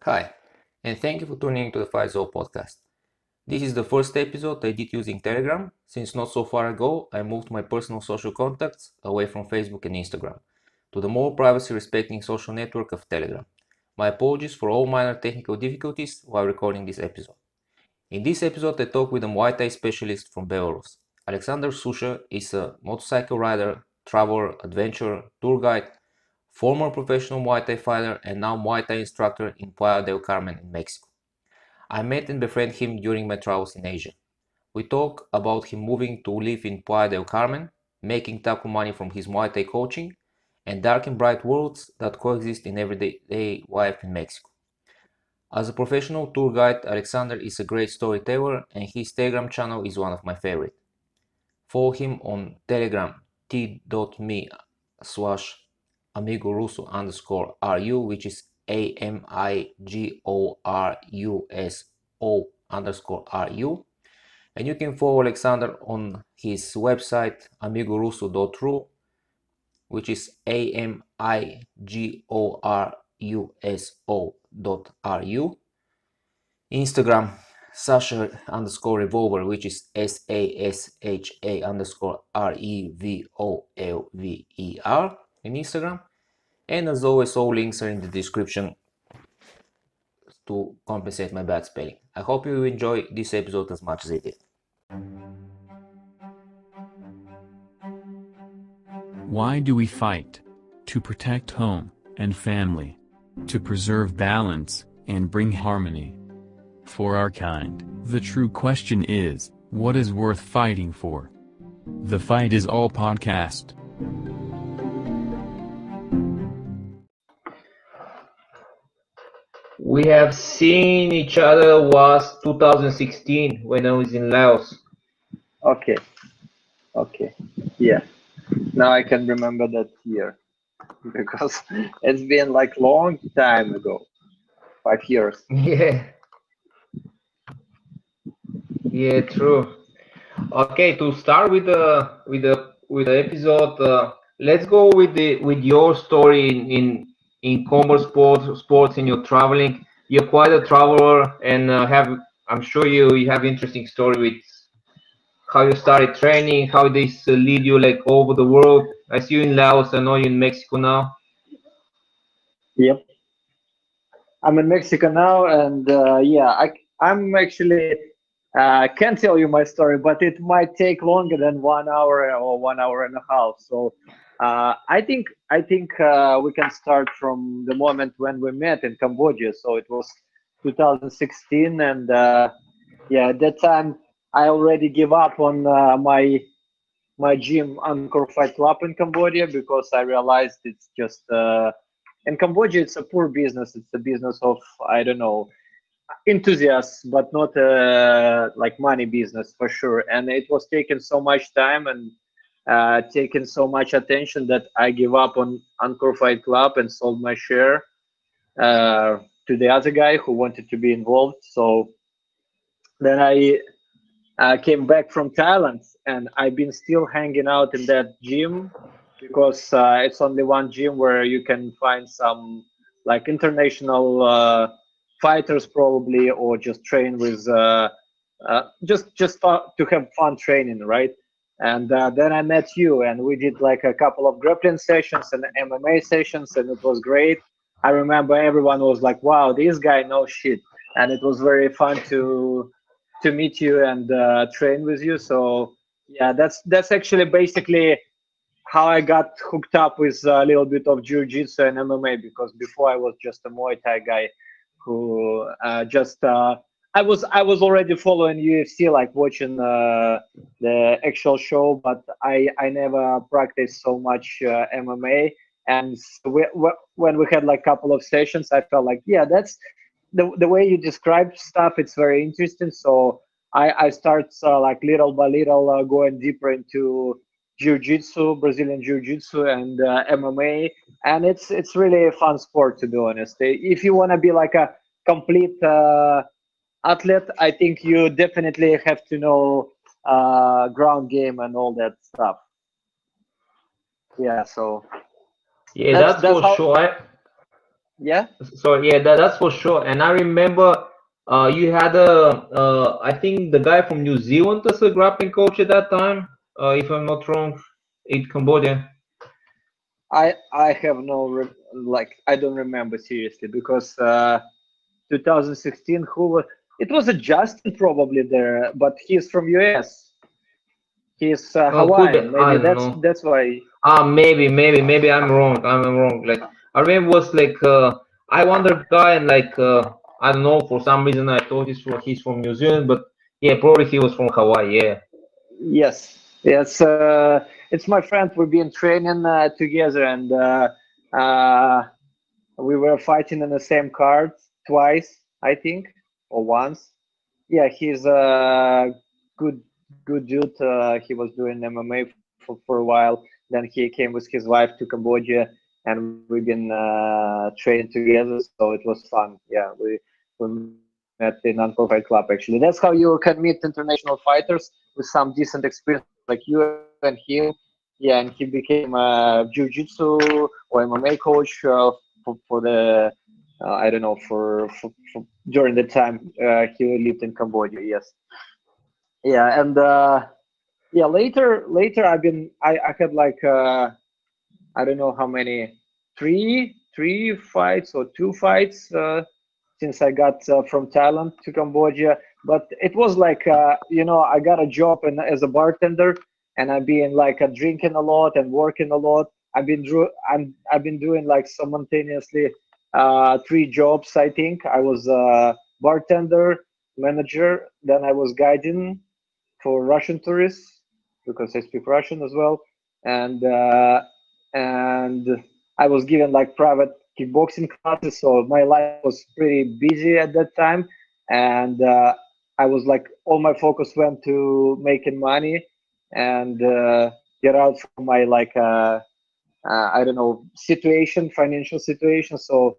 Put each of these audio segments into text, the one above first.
Hi, and thank you for tuning into the Fight Zone podcast. This is the first episode I did using Telegram, since not so far ago I moved my personal social contacts away from Facebook and Instagram to the more privacy-respecting social network of Telegram. My apologies for all minor technical difficulties while recording this episode. In this episode I talk with a Muay Thai specialist from Belarus. Aleksandr Susha is a motorcycle rider, traveler, adventurer, tour guide, former professional Muay Thai fighter and now Muay Thai instructor in Playa del Carmen in Mexico. I met and befriended him during my travels in Asia. We talk about him moving to live in Playa del Carmen, making taco money from his Muay Thai coaching, and dark and bright worlds that coexist in everyday life in Mexico. As a professional tour guide, Aleksandr is a great storyteller and his Telegram channel is one of my favorite. Follow him on Telegram t.me/amigorusso_ru, which is AMIGORUSO_RU. And you can follow Aleksandr on his website amigorusso.ru, which is AMIGORUSO.ru. Instagram Sasha_revolver, which is SASHA_REVOLVER in Instagram. And as always, all links are in the description to compensate my bad spelling. I hope you enjoy this episode as much as I did. Why do we fight? To protect home and family. To preserve balance and bring harmony. For our kind, the true question is, what is worth fighting for? The Fight is All podcast. We have seen each other was 2016 when I was in Laos. Okay. Yeah. Now I can remember that year because it's been like long time ago. 5 years. Yeah, true. Okay, to start with the episode, let's go with your story in combat sports in your traveling. You're quite a traveler, and I'm sure you have interesting story with how you started training, how this lead you like over the world. I see you in Laos. I know you in Mexico now. Yep. I'm in Mexico now, and I'm actually can't tell you my story, but it might take longer than 1 hour or 1 hour and a half. So I think we can start from the moment when we met in Cambodia. So it was 2016, and at that time I already gave up on my gym Angkor Fight Club in Cambodia because I realized it's just in Cambodia it's a poor business. It's a business of, I don't know, enthusiasts, but not like money business for sure. And it was taking so much time and taking so much attention that I gave up on Angkor Fight Club and sold my share to the other guy who wanted to be involved. So then I came back from Thailand, and I've been still hanging out in that gym because it's only one gym where you can find some like international fighters probably, or just train with just to have fun training, right? And then I met you, and we did like a couple of grappling sessions and MMA sessions, and it was great. I remember everyone was like, "Wow, this guy knows shit," and it was very fun to meet you and train with you. So yeah, that's actually basically how I got hooked up with a little bit of Jujutsu and MMA, because before I was just a Muay Thai guy who I was already following UFC, like watching the actual show, but I never practiced so much MMA. And when we had like a couple of sessions, I felt like, yeah, that's the way you describe stuff. It's very interesting. So I start like little by little going deeper into Jiu-Jitsu, Brazilian Jiu-Jitsu, and MMA, and it's really a fun sport, to be honest. If you want to be like a complete athlete, I think you definitely have to know ground game and all that stuff. Yeah, so yeah, that's for how, sure. Yeah, So yeah, that's for sure. And I remember you had I think the guy from New Zealand as a grappling coach at that time, if I'm not wrong, in Cambodia. I have no like I don't remember seriously because 2016 who was it was a Justin probably there, but he's from US. He's Could be, Hawaiian. I Maybe don't know. that's why. Maybe I'm wrong. I'm wrong. Like I remember was like I wondered guy and like I don't know for some reason I thought he's from New Zealand, but yeah, probably he was from Hawaii. Yeah. Yes, yes. It's my friend. We've been training together, and uh, we were fighting in the same card twice, I think, or once. Yeah, he's a good dude. He was doing MMA for a while. Then he came with his wife to Cambodia, and we've been training together. So it was fun. Yeah, we met in Uncle Fight Club. Actually, that's how you can meet international fighters with some decent experience, like you and him. Yeah, and he became a Jujutsu or MMA coach for the I don't know for during the time he lived in Cambodia. Yes, yeah, and yeah. Later, I had like I don't know how many three fights or two fights since I got from Thailand to Cambodia. But it was like I got a job as a bartender, and I've been like drinking a lot and working a lot. I've been doing like simultaneously three jobs. I think I was a bartender, manager, then I was guiding for Russian tourists because I speak Russian as well, and and I was given like private kickboxing classes, so my life was pretty busy at that time, and I was like all my focus went to making money and get out from my like I don't know situation, financial situation. So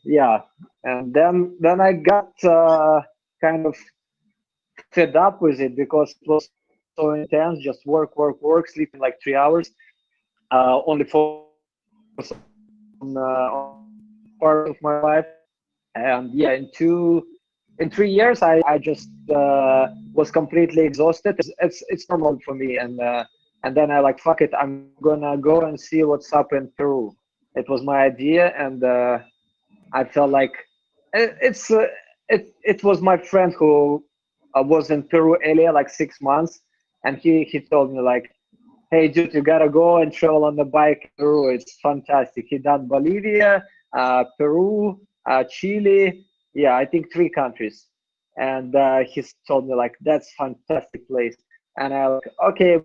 yeah, and then I got kind of fed up with it because it was so intense, just work, sleeping like 3 hours, only focus on part of my life. And yeah, in 3 years, I just was completely exhausted. It's normal for me, and then I like fuck it. I'm gonna go and see what's up in Peru. It was my idea, and I felt like it's it was my friend who was in Peru earlier, like 6 months, and he told me like, "Hey, dude, you gotta go and travel on the bike in Peru. It's fantastic." He done Bolivia, Peru, Chile, yeah, I think three countries, and he told me like, "That's fantastic place," and I like, okay,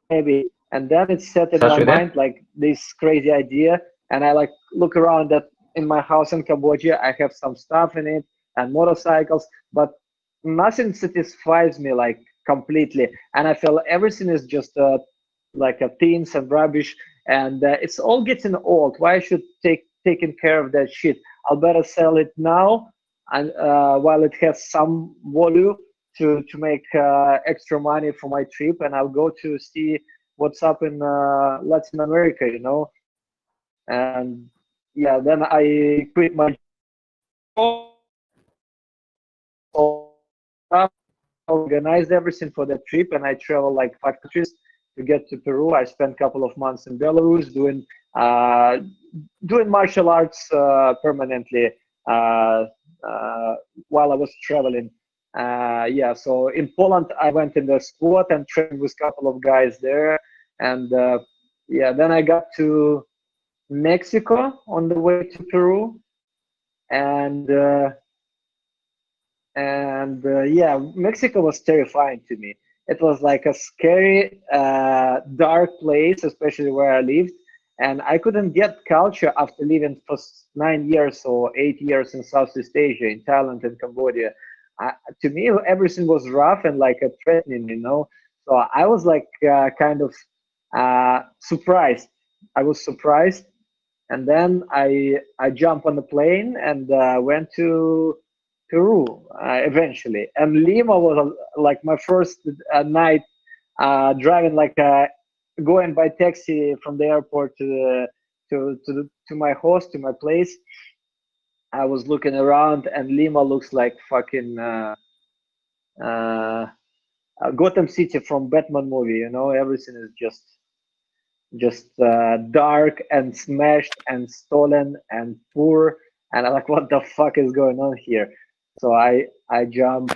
maybe, and then it set in my Such with mind that. like this crazy idea, and I like look around that in my house in Cambodia, I have some stuff in it and motorcycles, but nothing satisfies me like completely, and I feel everything is just like a things and rubbish, and it's all getting old. Why I should taking care of that shit? I'll better sell it now, and while it has some value to make extra money for my trip, and I'll go to see what's up in Latin America, and yeah, then I quit my job, organized everything for that trip, and I traveled like 5 countries to get to Peru. I spent a couple of months in Belarus uh, doing martial arts permanently uh, uh, while I was traveling. Yeah, so in Poland, I went in the squad and trained with a couple of guys there, and yeah, then I got to Mexico on the way to Peru, and yeah, Mexico was terrifying to me. It was like a scary dark place, especially where I lived, and I couldn't get culture after living for 9 years or 8 years in Southeast Asia, in Thailand and Cambodia. To me, everything was rough and like a threatening. So I was like kind of surprised. I was surprised, and then I jumped on the plane and went to Peru eventually. And Lima was like my first night driving, like going by taxi from the airport to to my host, to my place. I was looking around, and Lima looks like fucking uh, Gotham City from Batman movie. You know, everything is just dark and smashed and stolen and poor. And I'm like, what the fuck is going on here? So I jump.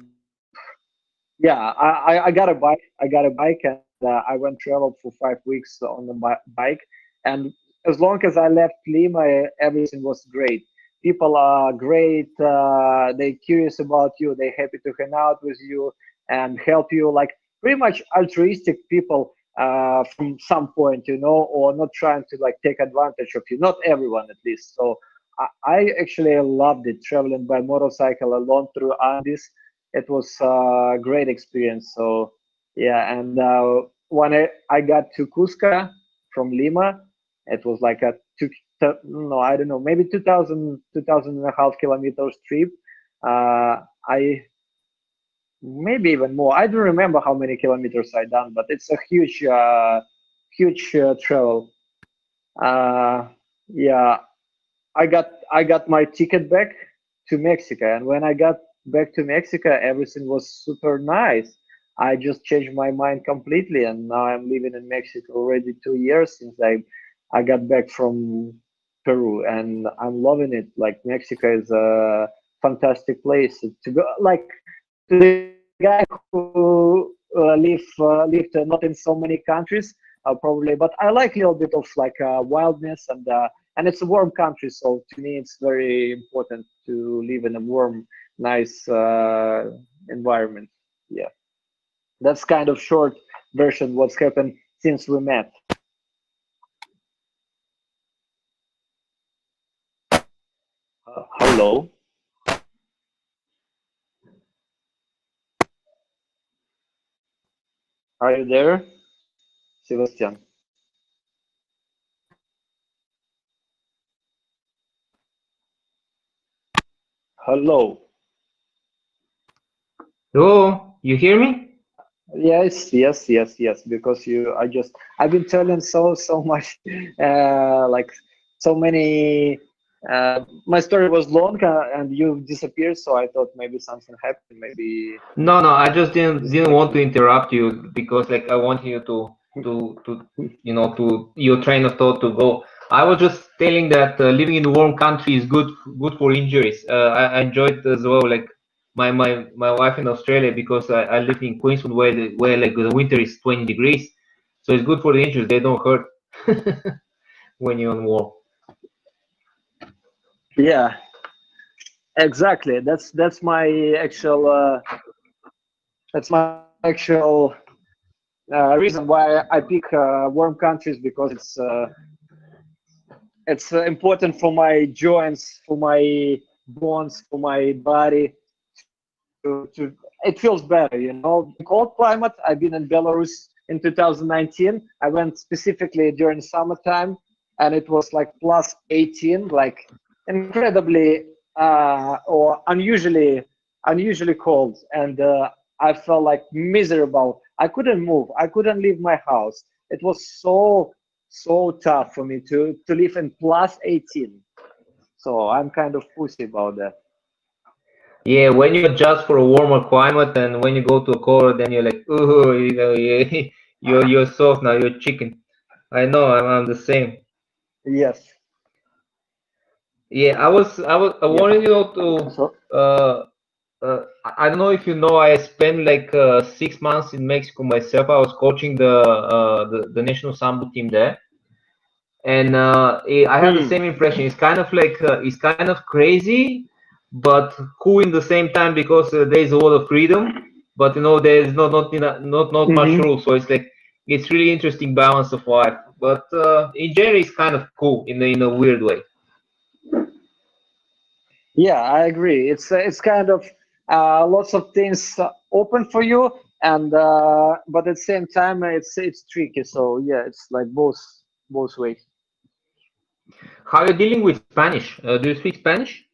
Yeah, I got a bike. I got a bike, and I went travel for 5 weeks on the bike. And as long as I left Lima, everything was great. People are great. They curious about you. They happy to hang out with you and help you. Like pretty much altruistic people from some point, you know, or not trying to like take advantage of you. Not everyone, at least. So I actually loved it traveling by motorcycle alone through Andes. It was a great experience. So yeah, and when I got to Cusco from Lima, it was like a no, I don't know, maybe 2000 and a half kilometers trip. I maybe even more. I don't remember how many kilometers I done, but it's a huge travel. Uh, yeah, I got my ticket back to Mexico, and when I got back to Mexico, everything was super nice. I just changed my mind completely, and now I'm living in Mexico already 2 years since I got back from Peru, and I'm loving it. Like Mexico is a fantastic place to go. Like to the guy who lived not in so many countries, probably, but I like a little bit of like wildness and it's a warm country, so to me it's very important to live in a warm, nice environment. Yeah, that's kind of short version what's happened since we met. Hello, are you there, Sebastian? Hello. Oh, you hear me? Yes, yes, yes, yes. Because I've been telling so much, like so many. My story was long, and you disappeared. So I thought maybe something happened. Maybe No, no, I just didn't want to disconnection. interrupt you because like I want you to to your train of thought to go. I was just telling that living in a warm country is good for injuries. I enjoyed as well like my wife in Australia because I live in Queensland where like the winter is 20 degrees, so it's good for the injuries. They don't hurt when you're on warm. Yeah, exactly. That's my actual reason why I pick warm countries because it's important for my joints, for my bones, for my body to it feels better, you know. In cold climate, I've been in Belarus in 2019. I went specifically during summertime, and it was like plus 18, like incredibly or unusually cold, and I felt like miserable. I couldn't move. I couldn't leave my house. It was so tough for me to live in plus 18. So I'm kind of pussy about that. Yeah, when you adjust for a warmer climate and when you go to a colder, then you're like, oh, yeah, you're soft now, you're chicken. I know, I'm the same. Yes. Yeah, I Yep. wanted to So. uh I don't know if you know, I spent like 6 months in Mexico myself. I was coaching the national sambo team there, and I had the Hmm. same impression. It's kind of like it's kind of crazy, but cool in the same time because there's a lot of freedom, but there's not much Hmm. rules. So it's like it's really interesting balance of life. But in general, it's kind of cool in a weird way. Yeah, I agree. It's kind of lots of things open for you, and but at the same time it's tricky. So yeah, it's like both ways. How are you dealing with Spanish? Do you speak Spanish?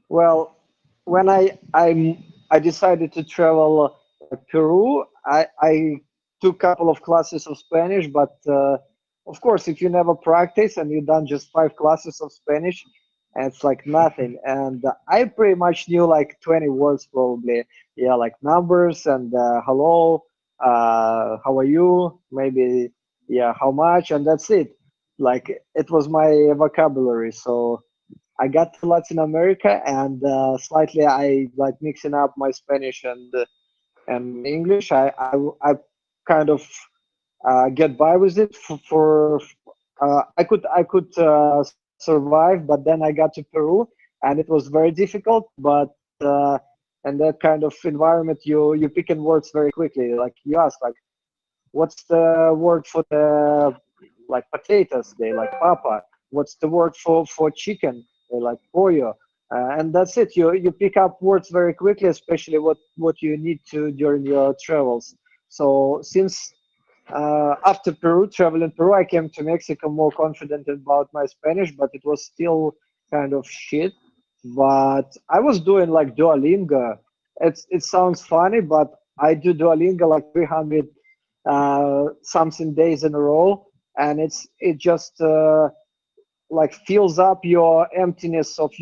Well, when I decided to travel Peru, I took a couple of classes of Spanish, but of course, if you never practice and you've done just 5 classes of Spanish, it's like nothing. And I pretty much knew like 20 words probably. Yeah, like numbers and hello, how are you? Maybe, yeah, how much? And that's it. Like it was my vocabulary. So I got to Latin America and slightly I like mixing up my Spanish and English. I kind of get by with it I could survive, but then I got to Peru and it was very difficult. But in that kind of environment, you pick in words very quickly. Like you ask, like, what's the word for the like potatoes? They like papa. What's the word for chicken? They like pollo. And that's it. You pick up words very quickly, especially what you need to during your travels. So since after Peru, traveling Peru, I came to Mexico more confident about my Spanish, but it was still kind of shit. But I was doing like Duolingo. It sounds funny, but I do Duolingo like 300 something days in a row, and it just like fills up your emptiness of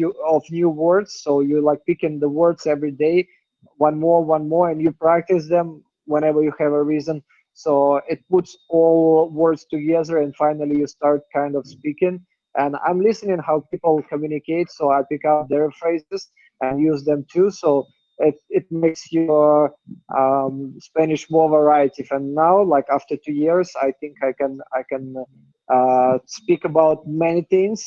new words. So you like picking the words every day, one more, and you practice them whenever you have a reason. So it puts all words together, and finally you start kind of speaking. And I'm listening how people communicate, so I pick up their phrases and use them too. So it makes your Spanish more variety. And now, like after 2 years, I think I can speak about many things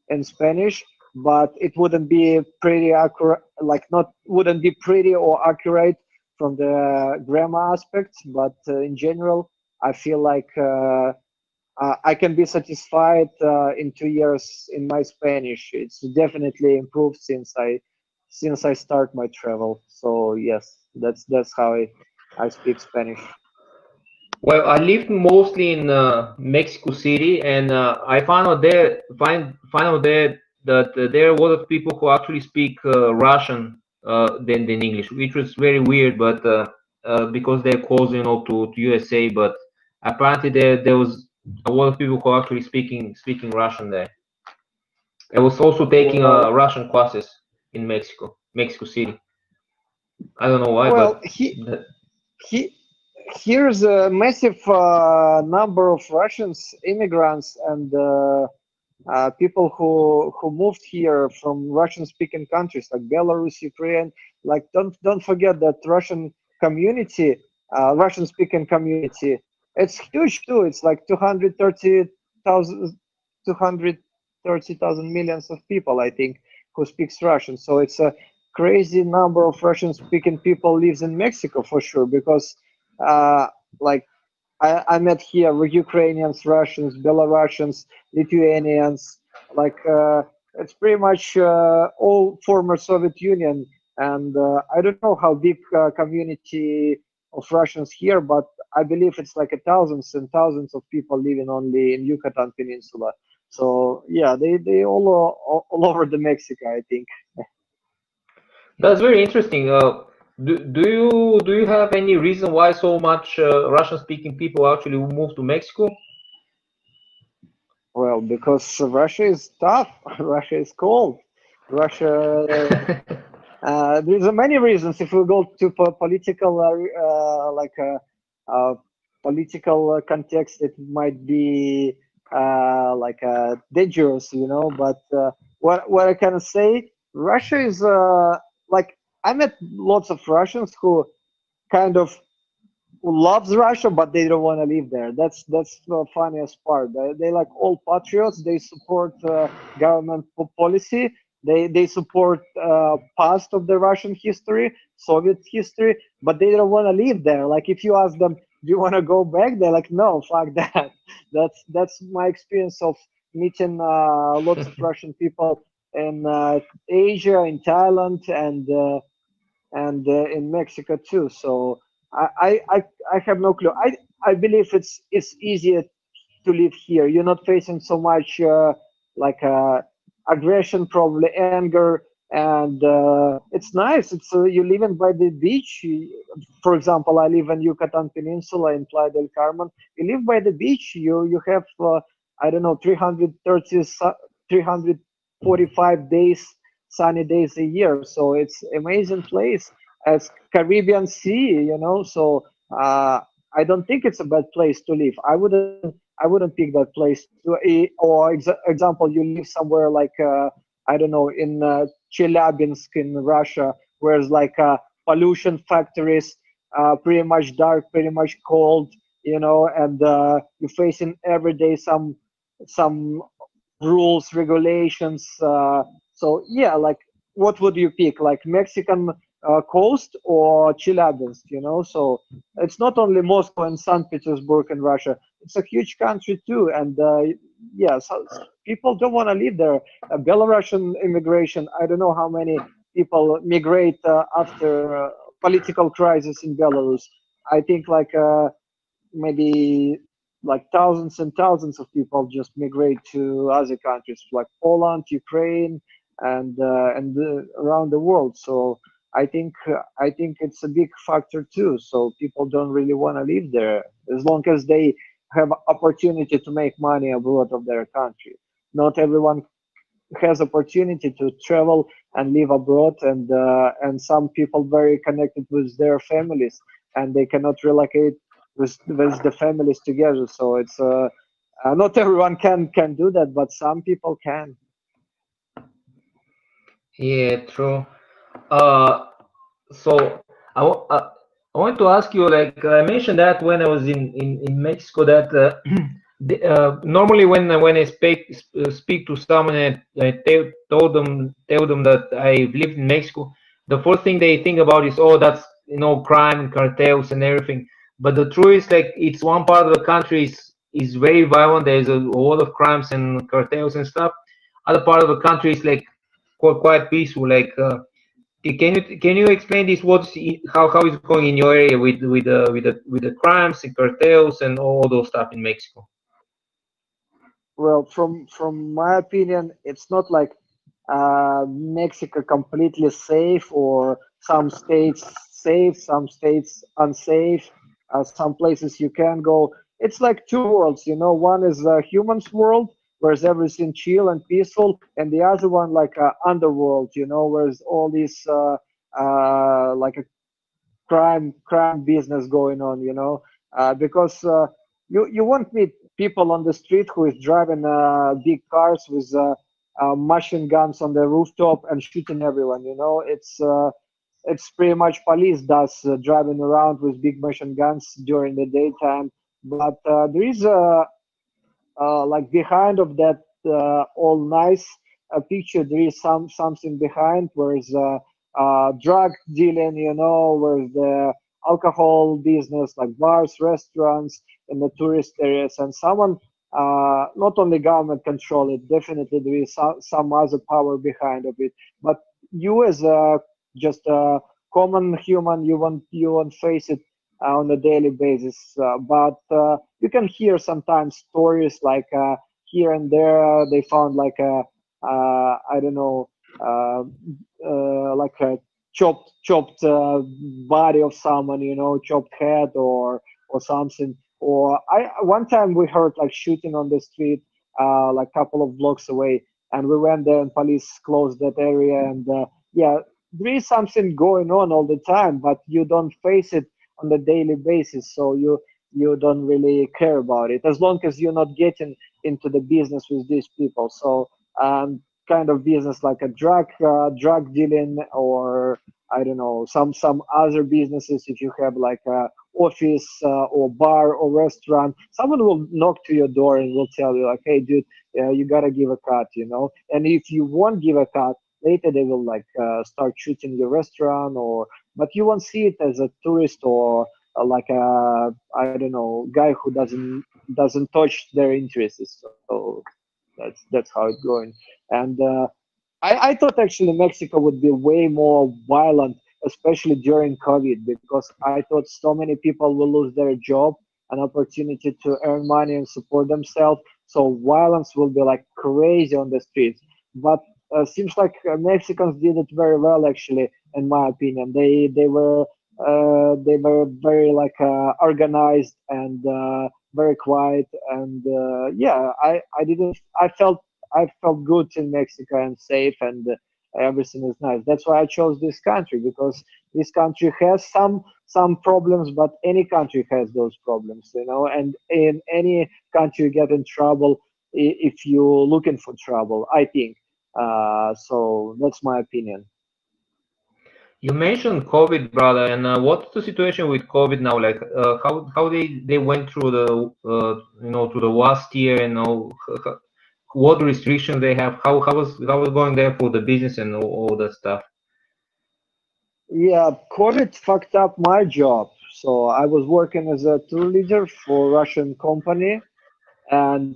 in Spanish, but it wouldn't be pretty accurate, like not wouldn't be pretty or accurate from the grammar aspects. But in general, I feel like I can be satisfied in 2 years in my Spanish. It's definitely improved since I start my travel. So yes, that's how I speak Spanish. Well, I lived mostly in Mexico City, and I found out there that there are a lot of people who actually speak Russian than English, which was very weird. But because they're close, to USA, but apparently there was a lot of people who are actually speaking Russian there. I was also taking Well, Russian classes in Mexico City. I don't know why, well, but he here's a massive number of Russians immigrants and people who moved here from Russian-speaking countries like Belarus, Ukraine. Like don't forget that Russian community, Russian-speaking community, it's huge too. It's like 230,000, 230,000 millions of people, I think, who speaks Russian. So it's a crazy number of Russian-speaking people lives in Mexico for sure because uh, like I met here with Ukrainians, Russians, Belarusians, Lithuanians. Like it's pretty much all former Soviet Union, and I don't know how big community of Russians here, but I believe it's like a thousands and thousands of people living only in Yucatan Peninsula. So yeah, they all over the Mexico, I think. that's very interesting. Do you have any reason why so much Russian-speaking people actually moved to Mexico? Well, because Russia is tough, Russia is cold, Russia. There's many reasons. If we go to political, political context, it might be dangerous, But what I can say, Russia is like I met lots of Russians who kind of loves Russia, but they don't want to live there. That's the funniest part. They like all patriots. They support government policy. They support past of the Russian history, Soviet history, but they don't want to live there. Like if you ask them, do you want to go back? They're like, no, fuck that. That's my experience of meeting lots of Russian people in Asia, in Thailand, and in Mexico too. So I have no clue. I believe it's easier to live here. You're not facing so much like aggression, probably anger. and it's nice. It's you living by the beach. For example, I live in Yucatan Peninsula in Playa del Carmen. You live by the beach. You have I don't know 345 days sunny days a year. So it's amazing place. It's Caribbean Sea, So I don't think it's a bad place to live. I wouldn't pick that place to. Or example, you live somewhere like I don't know in Chelyabinsk in Russia, where it's like pollution factories, pretty much dark, pretty much cold, and you're facing every day some rules, regulations. So yeah, like what would you pick, like Mexican coast or Chelyabinsk? So it's not only Moscow and St. Petersburg in Russia. It's a huge country too, and yeah, so people don't want to live there. Belarusian immigration. I don't know how many people migrate after political crisis in Belarus. I think like maybe like thousands and thousands of people just migrate to other countries like Poland, Ukraine, and around the world. So I think it's a big factor too. So people don't really want to live there as long as they have opportunity to make money abroad of their country. Not everyone has opportunity to travel and live abroad, and some people very connected with their families, and they cannot relocate with the families together. So it's not everyone can do that, but some people can. Yeah, true. Uh, so I want to ask you, like I mentioned that when I was in Mexico, that normally when I speak to someone and I tell them that I've lived in Mexico, the first thing they think about is, oh, that's crime, cartels, and everything. But the truth is, like, it's one part of the country is very violent. There's a lot of crimes and cartels and stuff. Other part of the country is like quite peaceful. Like, can you explain this? How is it going in your area with the crimes and cartels and all those stuff in Mexico? Well, from my opinion, it's not like Mexico completely safe, or some states safe, some states unsafe, some places you can go. It's like two worlds, One is a human's world, where everything chill and peaceful, and the other one like a underworld, where all these like a crime business going on, because you won't meet people on the street who is driving big cars with machine guns on the rooftop and shooting everyone. It's pretty much police does driving around with big machine guns during the daytime, but there is like behind of that all nice picture, there is something behind, whereas drug dealing, whereas the alcohol business, like bars, restaurants in the tourist areas, and someone not only government control it, definitely there is some other power behind of it, but you as just a common human, you won't face it on a daily basis, but you can hear sometimes stories like here and there they found like a I don't know, uh, like a chopped body of someone, chopped head or something. Or I one time we heard like shooting on the street, like a couple of blocks away, and we went there and police closed that area. And yeah, there is something going on all the time, but you don't face it on a daily basis, so you don't really care about it as long as you're not getting into the business with these people. So kind of business like a drug dealing, or I don't know, some other businesses. If you have like a office or bar or restaurant, someone will knock to your door and will tell you like, hey dude, you gotta give a cut, and if you won't give a cut, later they will like start shooting your restaurant. Or but you won't see it as a tourist, or like a I don't know, guy who doesn't touch their interests. So that's how it's going. And I thought actually Mexico would be way more violent, especially during COVID, because I thought so many people will lose their job, an opportunity to earn money and support themselves. So violence will be like crazy on the streets. But seems like Mexicans did it very well, actually, in my opinion. They were very like organized and very quiet, and yeah, I didn't I felt good in Mexico and safe, and everything is nice. That's why I chose this country, because this country has some problems, but any country has those problems, and in any country you get in trouble if you're looking for trouble, I think. So that's my opinion. You mentioned COVID, brother, and what's the situation with COVID now? Like, how they went through the through the last year, and what restrictions they have? How was going there for the business and all that stuff? Yeah, COVID fucked up my job. So I was working as a tour leader for a Russian company, and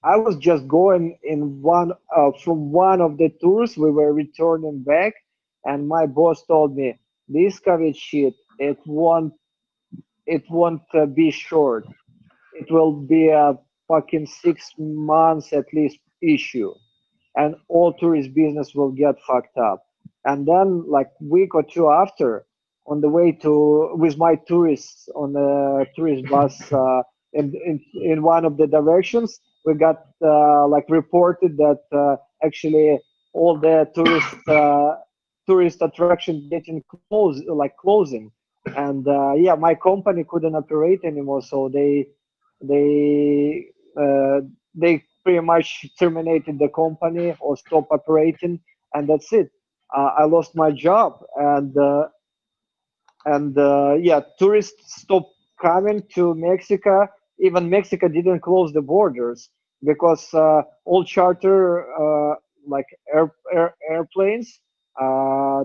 I was just going in one from one of the tours. We were returning back, and my boss told me, "This COVID shit, it won't be short. It will be a fucking 6 months at least issue, and all tourist business will get fucked up." And then, like week or two after, on the way to with my tourists on the tourist bus in one of the directions, we got like reported that actually all the tourist attraction getting closing, and yeah, my company couldn't operate anymore, so they uh, they pretty much terminated the company or stopped operating, and that's it. I lost my job, and yeah, tourists stopped coming to Mexico. Even Mexico didn't close the borders, because all charter like airplanes,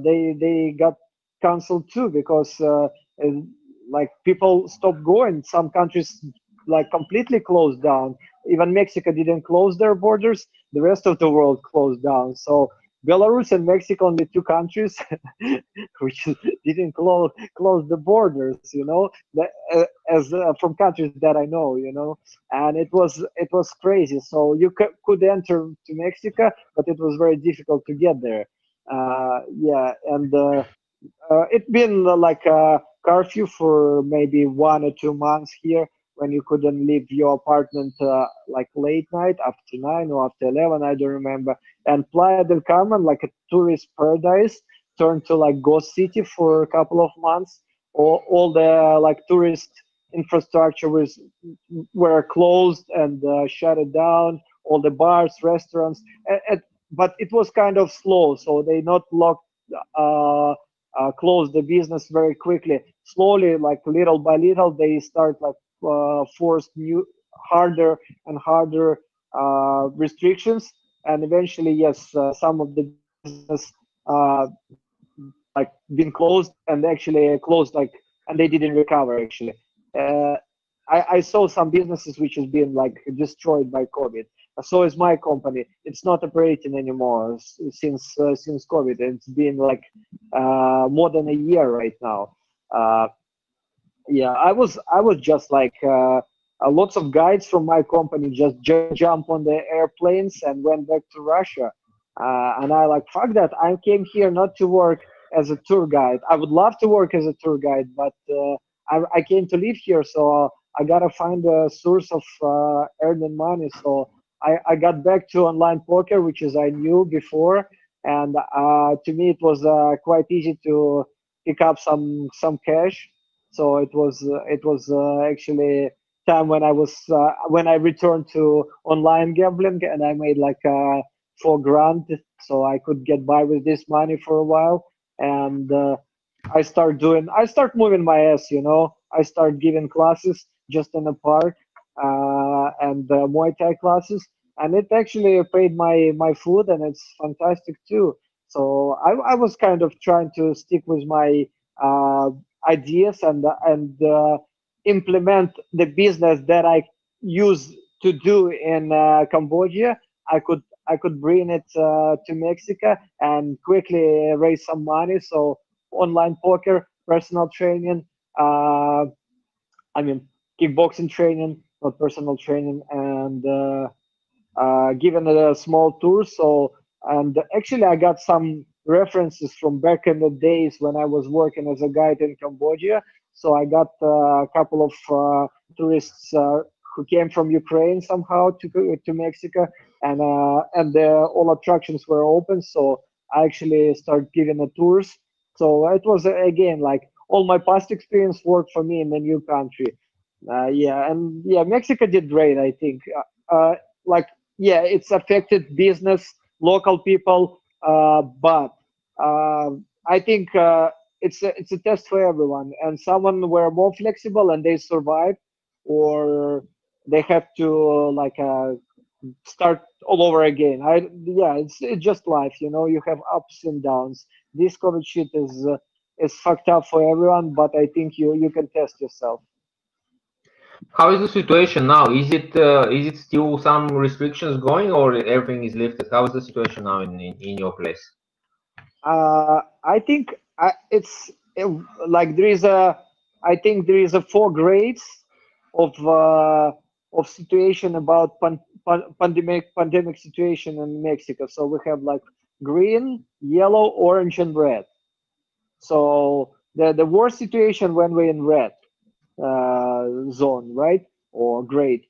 they got canceled too, because and, like people stopped going. Some countries like completely closed down. Even Mexico didn't close their borders. The rest of the world closed down. So Belarus and Mexico, only two countries which didn't close the borders, as from countries that I know, and it was crazy. So you could enter to Mexico, but it was very difficult to get there. Yeah, and it's been like a curfew for maybe 1 or 2 months here, when you couldn't leave your apartment like late night after 9 or after 11, I don't remember. And Playa del Carmen, like a tourist paradise, turned to like ghost city for a couple of months. All the like tourist infrastructure were closed and shut it down. All the bars, restaurants, but it was kind of slow, so they not locked. Closed the business very quickly. Slowly, like little by little, they start like forced new harder and harder restrictions, and eventually, yes, some of the business uh, like been closed, and actually closed like, and they didn't recover actually. Uh, I saw some businesses which has been like destroyed by COVID. So is my company. It's not operating anymore since COVID. It's been like more than a year right now. Uh, yeah, I was just like lots of guides from my company just jump on the airplanes and went back to Russia. And I like, fuck that. I came here not to work as a tour guide. I would love to work as a tour guide, but I came to live here, so I gotta find a source of earning money. So I got back to online poker, which is I knew before, and to me it was quite easy to pick up some cash. So it was actually time when I returned to online gambling, and I made like 4 grand, so I could get by with this money for a while. And I start moving my ass, I start giving classes just in the park, and Muay Thai classes, and it actually paid my food, and it's fantastic too. So I was kind of trying to stick with my uh, ideas, and implement the business that I used to do in Cambodia. I could bring it to Mexico and quickly raise some money. So online poker, personal training, uh, I mean kickboxing training, not personal training, and given a small tour. So And actually, I got some references from back in the days when I was working as a guide in Cambodia. So I got a couple of tourists who came from Ukraine somehow to Mexico, and all attractions were open. So I actually started giving the tours. So it was again like all my past experience worked for me in the new country. Yeah, and yeah, Mexico did great, I think. Like, yeah, it's affected business, local people, but uh, I think it's a test for everyone. And someone were more flexible and they survived, or they have to start all over again. Yeah, it's just life, you know. You have ups and downs. This COVID shit is fucked up for everyone, but I think you can test yourself. How is the situation now? Is it still some restrictions going, or everything is lifted? How is the situation now in your place? I think it's like there is a. I think there is a 4 grades of situation about pandemic situation in Mexico. So we have like green, yellow, orange, and red. So the worst situation when we're in red zone, right, or grade.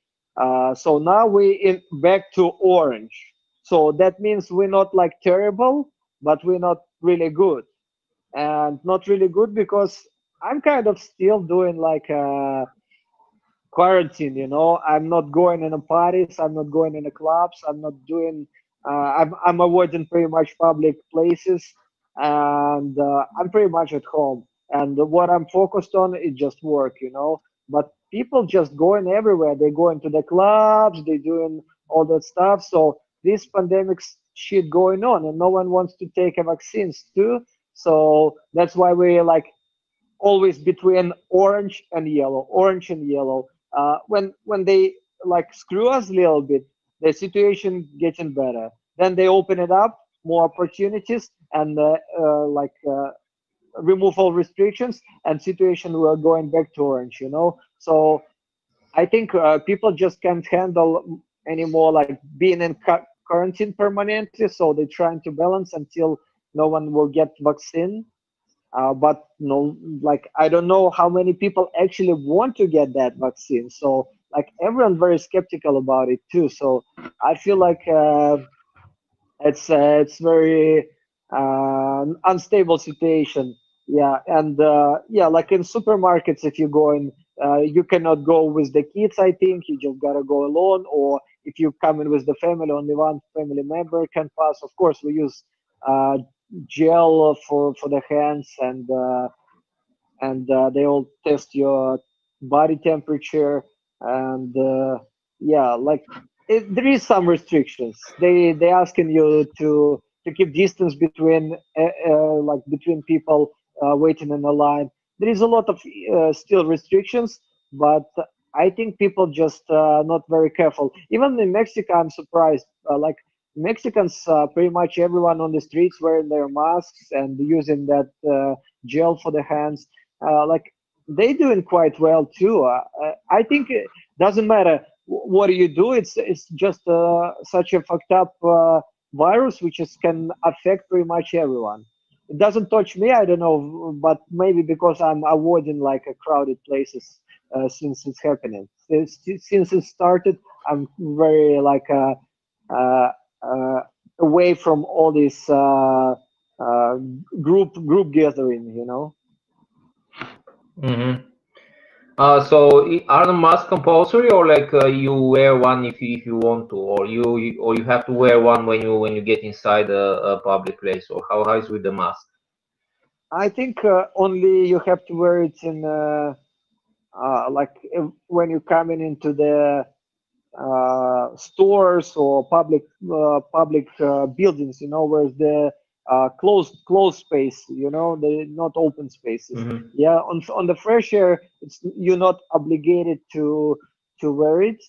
So now we in back to orange. So that means we're not like terrible, but we're not really good, and not really good because I'm kind of still doing like quarantine, you know. I'm not going in the parties, I'm not going in the clubs, I'm not doing I'm avoiding pretty much public places, and I'm pretty much at home, and what I'm focused on is just work, you know. But people just going everywhere, they going to the clubs, they doing all that stuff. So this pandemic shit going on, and no one wants to take a vaccines too. So that's why we like always between orange and yellow. When they like screw us a little bit, the situation getting better. Then they open it up, more opportunities, and remove all restrictions, and situation will going back to orange. You know, so I think people just can't handle anymore like being in quarantine permanently. So they're trying to balance until no one will get vaccine, but no, like I don't know how many people actually want to get that vaccine. So like everyone's very skeptical about it too. So I feel like it's very unstable situation. Yeah, and yeah, like in supermarkets, if you go in, you cannot go with the kids. I think you just gotta go alone, or if you come in with the family, only one family member can pass. Of course, we use uh, gel for the hands, and they all test your body temperature, and yeah, like there is some restrictions. They asking you to keep distance between like between people waiting in a line. There is a lot of still restrictions, but I think people just not very careful. Even in Mexico, I'm surprised. Like Mexicans, pretty much everyone on the streets wearing their masks and using that gel for the hands. Like they doing quite well too. I think it doesn't matter what do you do. It's just such a fucked up virus which is can affect pretty much everyone. It doesn't touch me. I don't know, but maybe because I'm avoiding like a crowded places since it's happening. Since it started, I'm very like uh, uh, away from all this uh, group gathering. You know. Hmm. So are the masks compulsory, or like you wear one if you want to, or you have to wear one when you get inside a public place, or how is with the mask? I think only you have to wear it in like when you're coming into the stores or public buildings, you know, where's the closed space, you know, the not open spaces. Hmm. Yeah, on the fresh air, it's you're not obligated to wear it,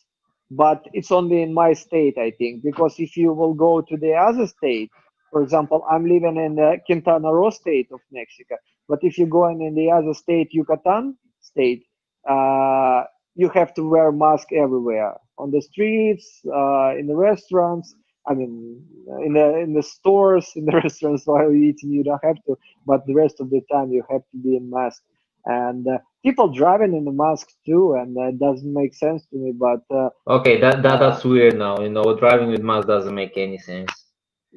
but it's only in my state, I think, because if you will go to the other state, for example, I'm living in the Quintana Roo state of Mexico, but if you're going in the other state, Yucatan state, uh, you have to wear mask everywhere on the streets, in the restaurants. I mean, in the stores, in the restaurants while you're eating, you don't have to, but the rest of the time you have to be in mask. And people driving in the mask too, and that doesn't make sense to me. But Okay, uh, that's weird now. Driving with mask doesn't make any sense.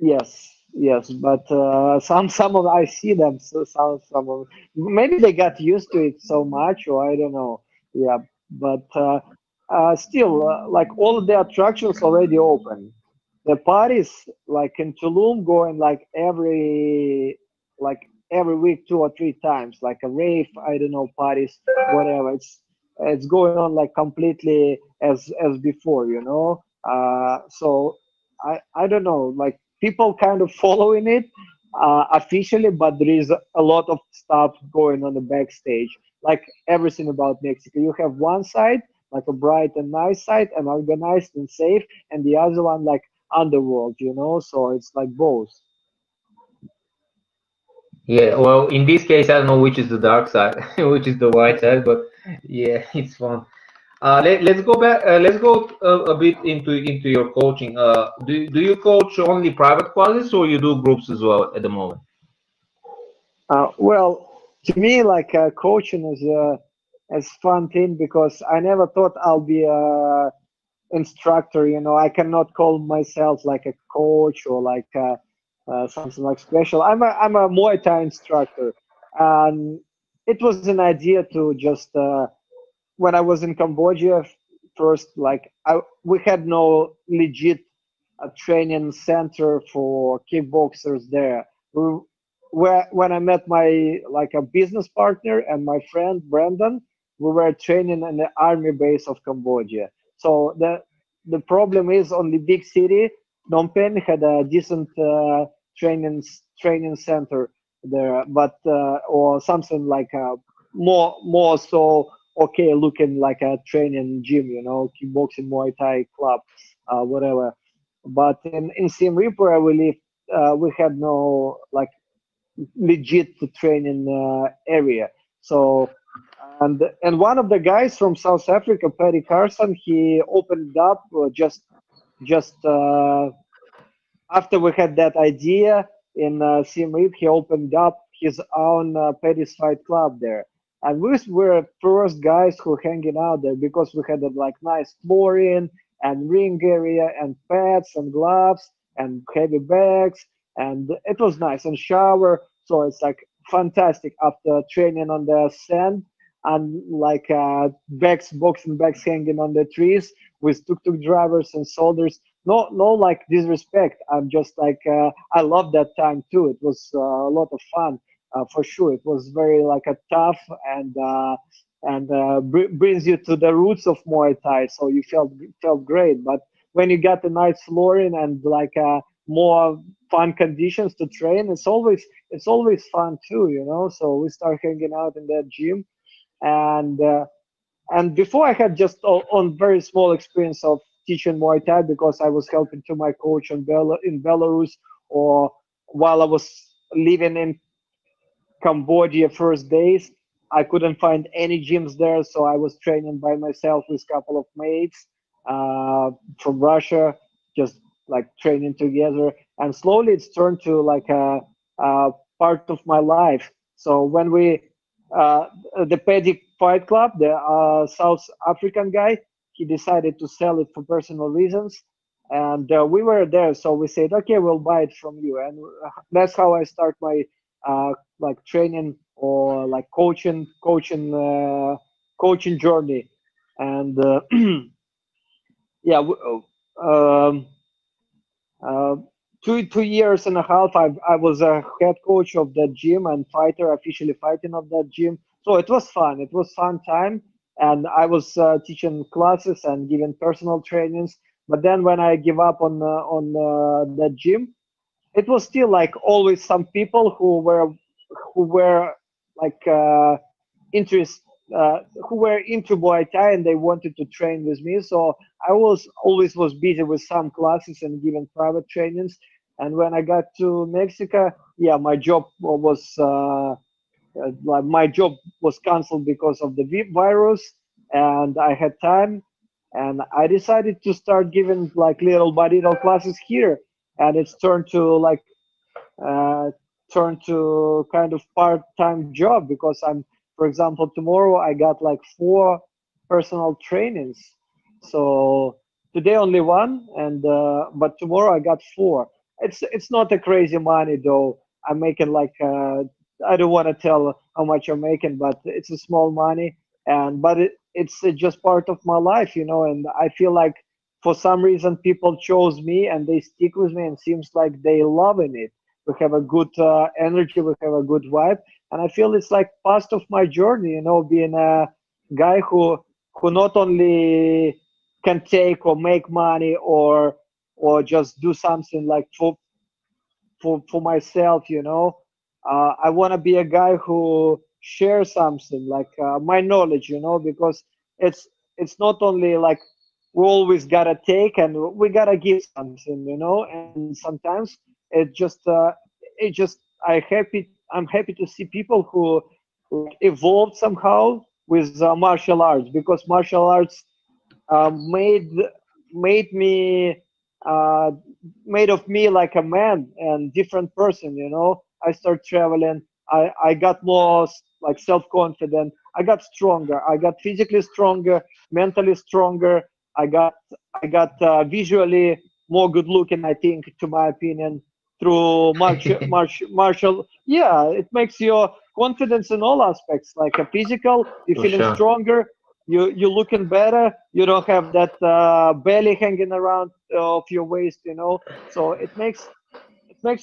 yes, yes, but some of I see them, so some of maybe they got used to it so much, or I don't know. Yeah, but still, like all of the attractions already open. The parties like in Tulum going like every week 2 or 3 times, like a rave, I don't know, parties, whatever. It's going on like completely as before, you know. So I don't know, like people kind of following it officially, but there is a lot of stuff going on the backstage, like everything about Mexico. You have one side, like a bright and nice side, and organized and safe, and the other one like underworld, you know. So it's like both. Yeah, well, in this case, I don't know which is the dark side, which is the white side, but yeah, it's fun. Let's go back. Let's go a bit into your coaching. Do you coach only private classes or you do groups as well at the moment? Well, to me, like coaching is fun thing because I never thought I'll be a instructor. You know, I cannot call myself like a coach or like something like special. I'm a Muay Thai instructor, and it was an idea to just when I was in Cambodia first, like we had no legit training center for kickboxers there. We, where when I met my like a business partner and my friend Brandon, we were training in the army base of Cambodia. So the problem is only big city Phnom Penh had a decent training center there, but or something like more so okay looking like a training gym, you know, kickboxing, Muay Thai club, whatever. But in Siem Reap where we live, we had no like legit training area. So and one of the guys from South Africa, Paddy Carson, he opened up just after we had that idea in Siem Reap, he opened up his own Paddy's Fight Club there. And we were first guys who hanging out there because we had a like nice flooring and ring area and pads and gloves and heavy bags and it was nice and shower. So it's like fantastic after training on the sand and like boxing bags hanging on the trees with tuk-tuk drivers and soldiers. No like disrespect, I'm just like I love that time too. It was a lot of fun, for sure. It was very like a tough and brings you to the roots of Muay Thai, so you felt great. But when you got a nice flooring and like more fun conditions to train, it's always fun too, you know. So we start hanging out in that gym and and before I had just on very small experience of teaching Muay Thai because I was helping to my coach in Belarus or while I was living in Cambodia first days. I couldn't find any gyms there, so I was training by myself with a couple of mates from Russia, just like training together. And slowly it's turned to like a part of my life. So when uh, the Paddy Fight Club, the South African guy, he decided to sell it for personal reasons. And we were there, so we said, okay, we'll buy it from you. And that's how I start my like training or like coaching journey. And yeah, uh, 2 years and a half, I was a head coach of that gym and fighter, officially fighting of that gym. So it was fun. It was fun time, and I was teaching classes and giving personal trainings. But then when I give up on that gym, it was still like always some people who were like interest who were into Muay Thai and they wanted to train with me. So I was always was busy with some classes and giving private trainings. And when I got to Mexico, yeah, my job was canceled because of the virus, and I had time. and I decided to start giving like little by little classes here, and it's uh, turned to kind of part-time job because for example, tomorrow I got like 4 personal trainings. So today only one, and but tomorrow I got 4. It's not a crazy money though. I'm making like I don't want to tell how much I'm making, but it's a small money, and but it's just part of my life, and I feel like for some reason people chose me and they stick with me and seems like they loving it. We have a good energy, we have a good vibe, and I feel it's like part of my journey, being a guy who not only can take or make money or just do something like for myself, I want to be a guy who shares something like my knowledge, because it's it's not only like we always gotta take and we gotta give something, and sometimes it just it just I'm happy to see people who like evolved somehow with martial arts, because martial arts uh, made made me uh, made of me like a man and different person. I start traveling. I got more like self-confident. I got stronger. I got physically stronger, mentally stronger. I got visually more good looking, I think, to my opinion, through martial. Yeah, it makes your confidence in all aspects, like a physical, you're For feeling sure. stronger, you're looking better, you don't have that belly hanging around of your waist, so it makes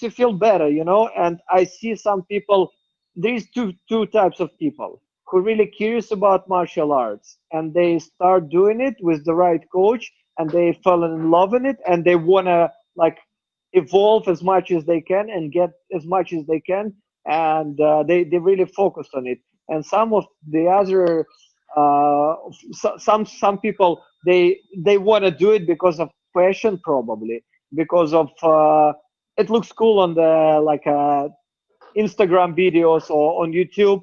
you feel better, and I see some people, there's two types of people who really curious about martial arts and they start doing it with the right coach and they fall in love in it and they want to like evolve as much as they can and get as much as they can, and they really focus on it. And some of the other some people, they want to do it because of passion, probably because of it looks cool on the like Instagram videos or on YouTube,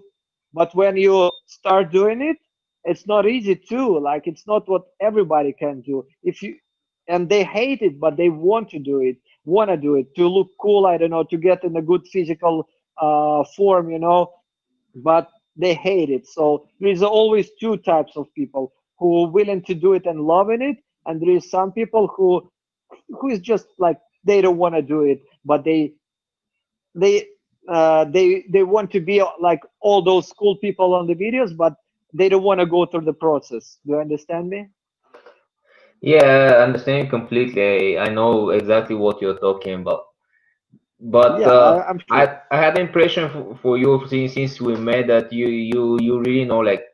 but when you start doing it, it's not easy too. Like it's not what everybody can do. If you and they hate it, but they want to do it to look cool. I don't know, to get in a good physical form, but they hate it. So there is always two types of people who are willing to do it and loving it, and there is some people who is just like they don't want to do it, but they they want to be like all those cool people on the videos, but they don't want to go through the process. Do you understand me? Yeah, I understand completely. I know exactly what you're talking about. But Yeah, I'm sure. I had the impression for you since we met that you really know like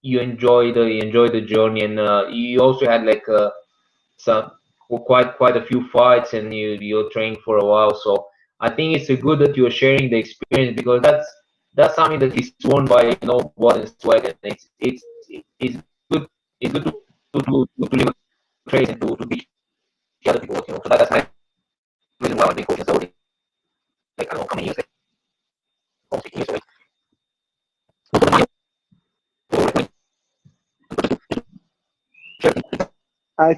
you enjoy the journey, and you also had like some quite a few fights, and you're training for a while. So I think it's a good that you're sharing the experience, because that's something that is won by blood and sweat, and it's good it's good to leave a trace and to teach the other people. So that's my reason why I've been coaching so like I don't know how many years, like almost 15 years. I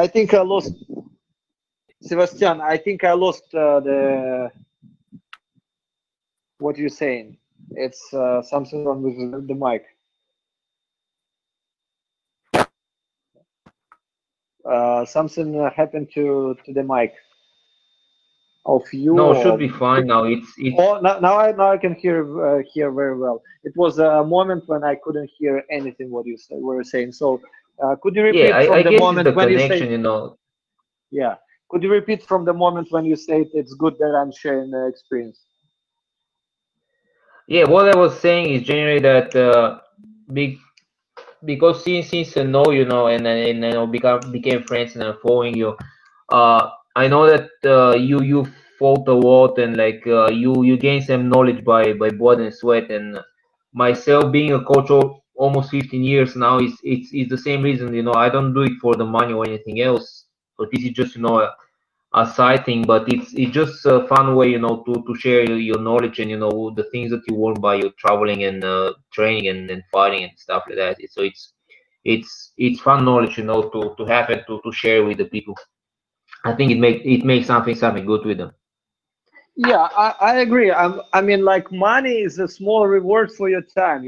think I lost Sebastian. I think I lost the what you're saying. It's something wrong with the mic. Something happened to the mic of you No, should or be fine now. It's oh, now I can hear very well. It was a moment when I couldn't hear anything what you were saying. So could you yeah. repeat I from the guess it's moment the when you say, connection. yeah? Could you repeat from the moment when you said it's good that I'm sharing the experience? Yeah, what I was saying is generally that big because since I know and became friends and I'm following you. I know that you fought a lot, and like you gain some knowledge by blood and sweat. And myself being a coach almost 15 years now, is it's the same reason. I don't do it for the money or anything else. But this is just a side thing, but it's just a fun way, to share your knowledge and the things that you learn by your traveling and training and fighting and stuff like that. So it's fun knowledge, to have and to share with the people. I think it makes something good with them. Yeah, I agree. I mean, like money is a small reward for your time,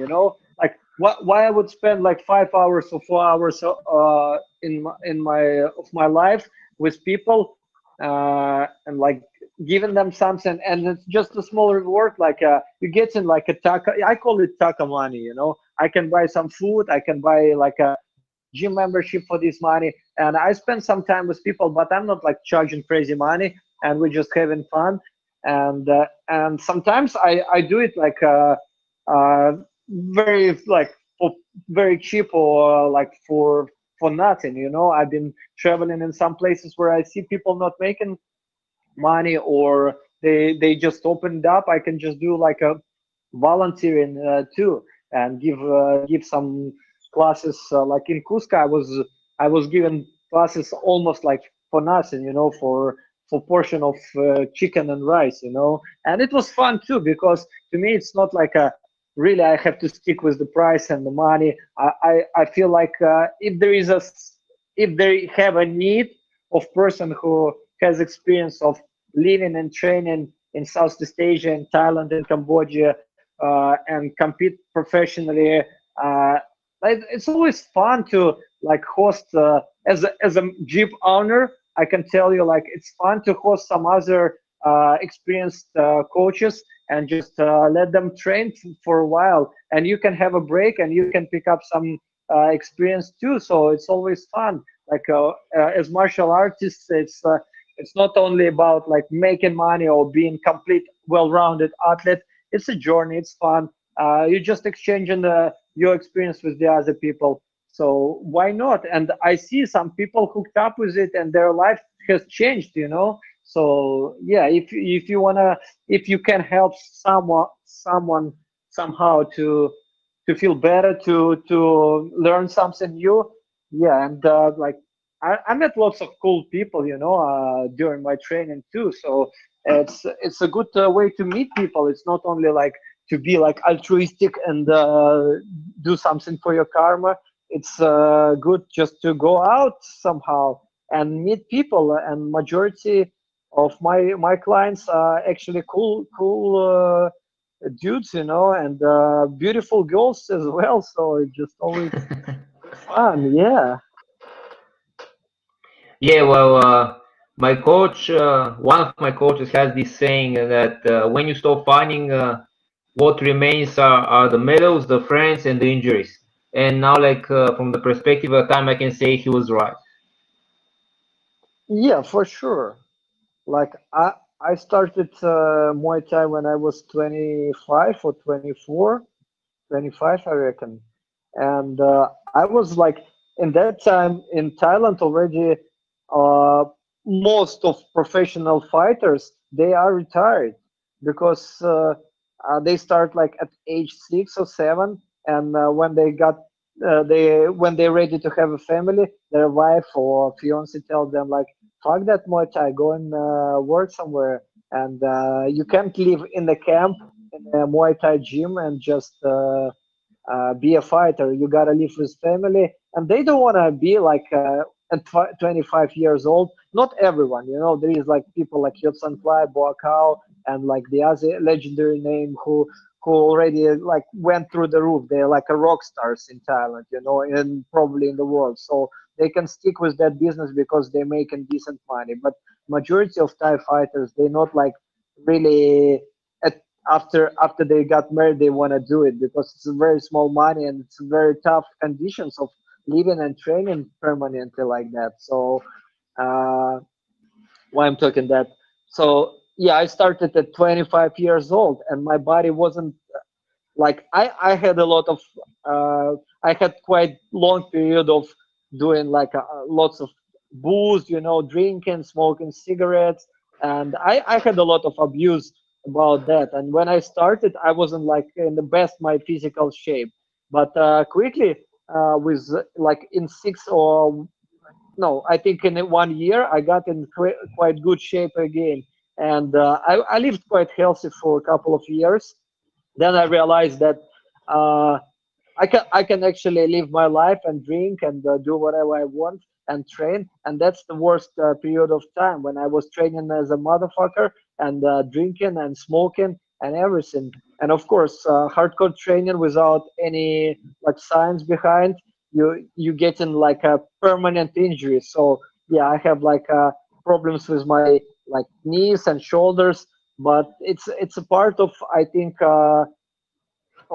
Like why I would spend like 5 hours or 4 hours in my life with people, and like giving them something, and it's just a small reward. Like you get in like a taka. I call it taka money. I can buy some food. I can buy like a gym membership for this money, and I spend some time with people, but I'm not like charging crazy money, and we're just having fun. And sometimes I do it like very like for very cheap, or like for nothing. I've been traveling in some places where I see people not making money, or they just opened up. I can just do like a volunteering too, and give some classes. Like in Cusco, I was given classes almost like for nothing, for portion of chicken and rice, and it was fun too, because to me it's not like a really I have to stick with the price and the money. I feel like if they have a need of person who has experience of living and training in Southeast Asia, in Thailand, and Cambodia, and compete professionally. Uh, it's always fun to like host as a gym owner. I can tell you, like, it's fun to host some other experienced coaches and just let them train for a while, and you can have a break and you can pick up some experience too. So it's always fun. Like as martial artists, it's not only about like making money or being complete, well-rounded athlete. It's a journey. It's fun. You're just exchanging your experience with the other people. So why not? And I see some people hooked up with it, and their life has changed. So yeah, if you can help someone somehow to feel better, to learn something new, yeah. And like I met lots of cool people, during my training too. So it's a good way to meet people. It's not only like to be like altruistic and do something for your karma. It's good just to go out somehow and meet people. And majority of my clients are actually cool dudes, and beautiful girls as well. So it's just always fun. Yeah. Yeah, well, my coach, one of my coaches has this saying that when you stop finding, what remains are the medals, the friends, and the injuries. And now, like from the perspective of time, I can say he was right. Yeah, for sure. Like I started Muay Thai when I was 25 or 24, 25, I reckon. And I was like, in that time in Thailand already, uh, most of professional fighters, they are retired, because they start like at age 6 or 7, and when they're ready to have a family, their wife or fiance tells them like, fuck that Muay Thai, go and work somewhere. And you can't live in the camp in a Muay Thai gym and just be a fighter. You gotta live with family, and they don't want to be like at 25 years old. Not everyone, there is like people like Yotsan Fly, Boakao, and like the other legendary name who already like went through the roof. They're like a rock stars in Thailand, and probably in the world. So they can stick with that business because they're making decent money. But majority of Thai fighters, they're not like really at after they got married, they want to do it because it's a very small money and it's very tough conditions of living and training permanently like that. So uh, why I'm talking that. So yeah, I started at 25 years old, and my body wasn't like I had a lot of I had quite long period of doing like lots of booze, drinking, smoking cigarettes, and I had a lot of abuse about that. And when I started, I wasn't like in the best my physical shape, but quickly with like in 6 or no, I think in 1 year I got in quite good shape again, and I lived quite healthy for a couple of years. Then I realized that uh, I can actually live my life and drink and do whatever I want and train. And that's the worst period of time when I was training as a motherfucker and drinking and smoking and everything. And of course, hardcore training without any like science behind you getting like a permanent injury. So yeah, I have like problems with my like knees and shoulders, but it's a part of I think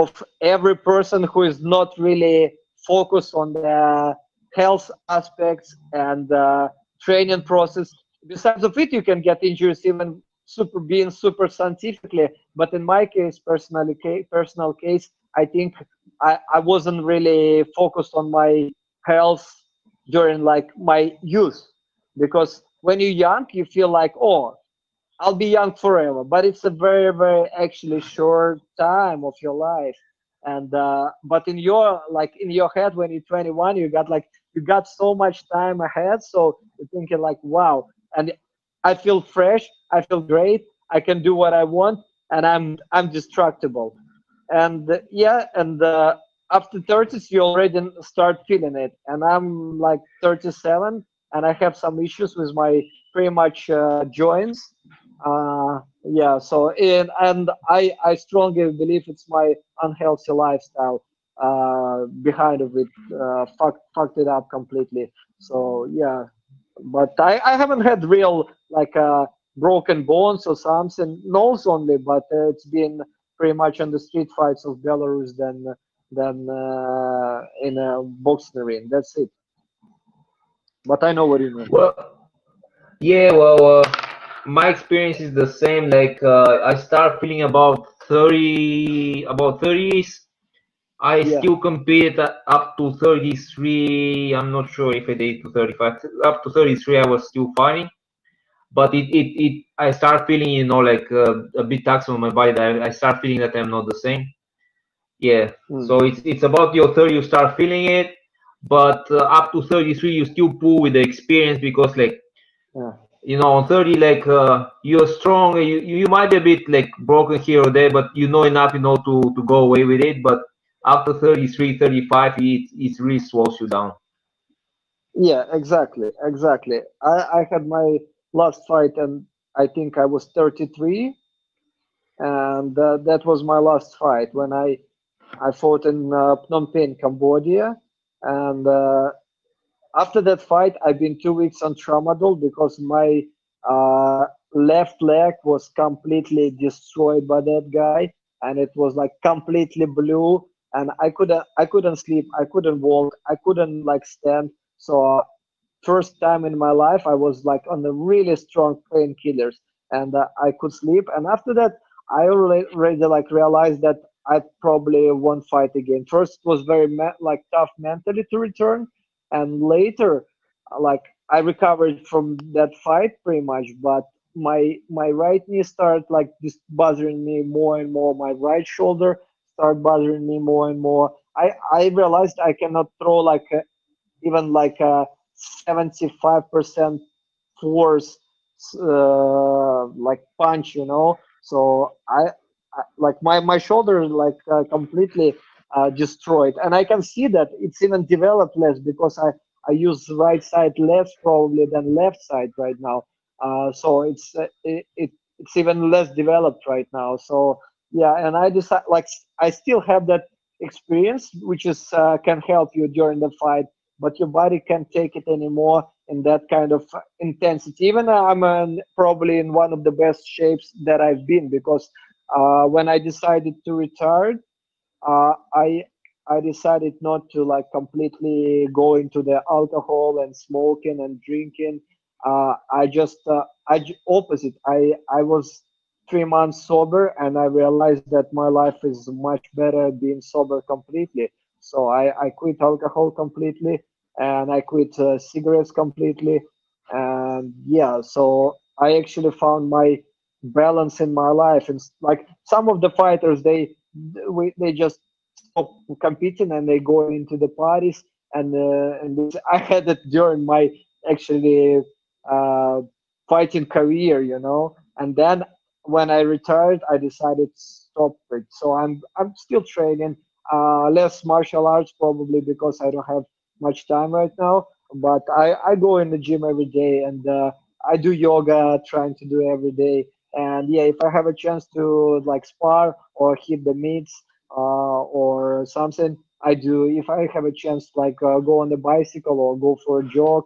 of every person who is not really focused on the health aspects and training process. Besides of it, you can get injuries even super being super scientifically. But in my case, personal case, I think I wasn't really focused on my health during like my youth, because when you're young, you feel like, oh, I'll be young forever, but it's a very, very actually short time of your life. And but in your like in your head when you're 21, you got so much time ahead. So you're thinking like, wow, and I feel fresh, I feel great, I can do what I want, and I'm destructible. And yeah, and after 30s, you already start feeling it. And I'm like 37, and I have some issues with my pretty much joints. Yeah, so and I strongly believe it's my unhealthy lifestyle behind of it, fucked it up completely. So yeah, but I haven't had real like broken bones or something, nose only, but it's been pretty much on the street fights of Belarus than in a boxing arena. That's it. But I know what you mean. Well, yeah, my experience is the same. Like, I start feeling about 30s. I Yeah. still compete up to 33. I'm not sure if I did to 35. Up to 33, I was still fighting. But I start feeling, like a bit tax on my body. That I start feeling that I'm not the same. Yeah. Mm. So it's about your 30, you start feeling it. But up to 33, you still pull with the experience because, like, Yeah. on 30, like, you're strong. You might be a bit like broken here or there, but you know enough, to go away with it. But after 33, 35, it really slows you down. Yeah, exactly, exactly. I had my last fight, and I think I was 33, and that was my last fight when I fought in Phnom Penh, Cambodia, and after that fight, I've been 2 weeks on tramadol because my left leg was completely destroyed by that guy, and it was like completely blue, and I couldn't sleep, I couldn't walk, I couldn't like stand. So first time in my life I was like on the really strong painkillers, and I could sleep. And after that, I already like realized that I probably won't fight again. First it was very like tough mentally to return, and later like I recovered from that fight pretty much, but my right knee started like just bothering me more and more. My right shoulder started bothering me more and more. I realized I cannot throw like even like a 75% force like punch, so I like my shoulder is like completely destroyed, and I can see that it's even developed less because I use right side less probably than left side right now. So it's even less developed right now. So yeah, and I decide like I still have that experience, which is can help you during the fight, but your body can't take it anymore in that kind of intensity. Even I'm probably in one of the best shapes that I've been, because when I decided to retire, uh, I I decided not to like completely go into the alcohol and smoking and drinking. I just opposite. I was 3 months sober, and I realized that my life is much better being sober completely. So I quit alcohol completely, and I quit cigarettes completely, and yeah. So I actually found my balance in my life. And like some of the fighters, they just stop competing and they go into the parties, and I had it during my actually uh, fighting career, and then when I retired, I decided to stop it. So I'm still training. less martial arts probably because I don't have much time right now. But I go in the gym every day, and I do yoga, trying to do every day. And yeah, if I have a chance to like spar or hit the meets or something, I do. If I have a chance to like go on the bicycle or go for a jog,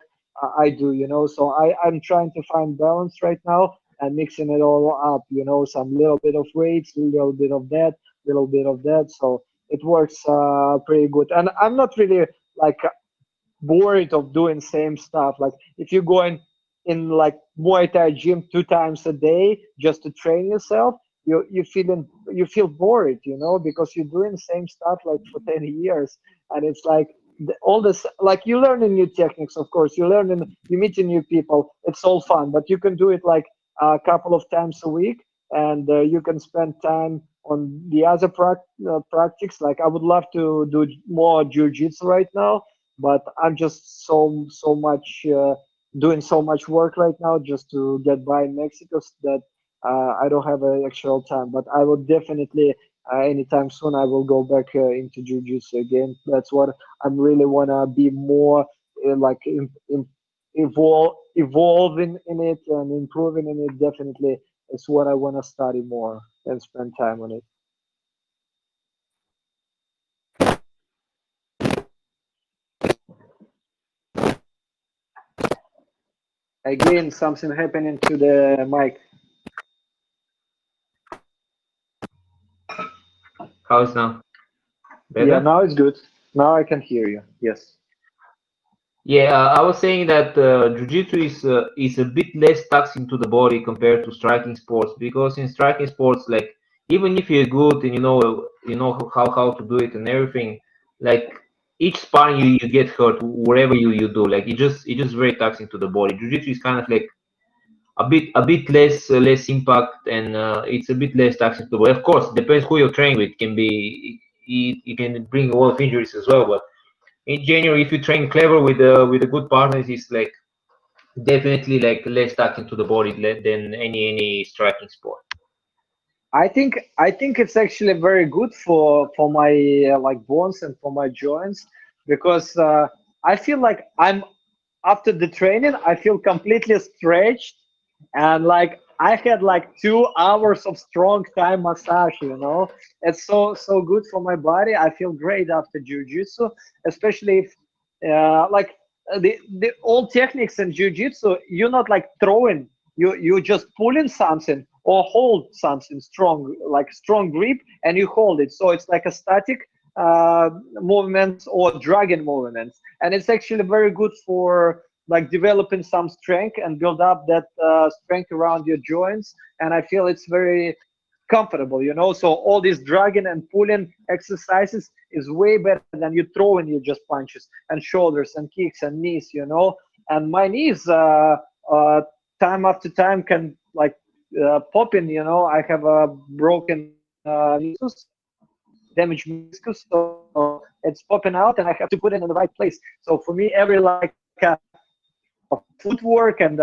I do. So I'm trying to find balance right now and mixing it all up. Some little bit of weights, little bit of that, little bit of that. So it works pretty good. And I'm not really like bored of doing same stuff. Like if you go in like Muay Thai gym 2 times a day just to train yourself, you feel bored, because you're doing the same stuff like for 10 years, and it's like all this, like you learning new techniques, of course, you meeting new people, it's all fun, but you can do it like a couple of times a week, and you can spend time on the other practice. Like I would love to do more jujitsu right now, but I'm just so much doing so much work right now just to get by in Mexico that I don't have an actual time. But I will definitely anytime soon I will go back into jujitsu again. That's what I'm really wanna be more like evolving in it and improving in it. Definitely, it's what I wanna study more and spend time on it. Again, something happening to the mic. How's now? Yeah, Better? now it's good. Now I can hear you. Yes. Yeah, I was saying that jiu-jitsu is a bit less taxing to the body compared to striking sports, because in striking sports, like even if you're good and you know how to do it and everything, like each sparring you get hurt wherever you do, like it just very taxing to the body. Jiu-jitsu is kind of like a bit less impact, and it's a bit less taxing to the body. Of course, depends who you're training with. It can bring a lot of injuries as well, but in general, if you train clever with a good partners, it's like definitely like less taxing to the body than any striking sport. I think it's actually very good for my like bones and for my joints, because I feel like I'm after the training I feel completely stretched, and like I had like 2 hours of strong Thai massage. It's so good for my body. I feel great after jujitsu, especially if like the old techniques in jujitsu, you're not like throwing, you just pulling something or hold something strong, like strong grip, and you hold it. So it's like a static movements or dragging movements, and it's actually very good for like developing some strength and build up that strength around your joints. And I feel it's very comfortable. So all these dragging and pulling exercises is way better than you throwing you just punches and shoulders and kicks and knees. And my knees time after time can like pop in. I have a broken meniscus, damaged meniscus, so it's popping out and I have to put it in the right place. So for me, every like footwork and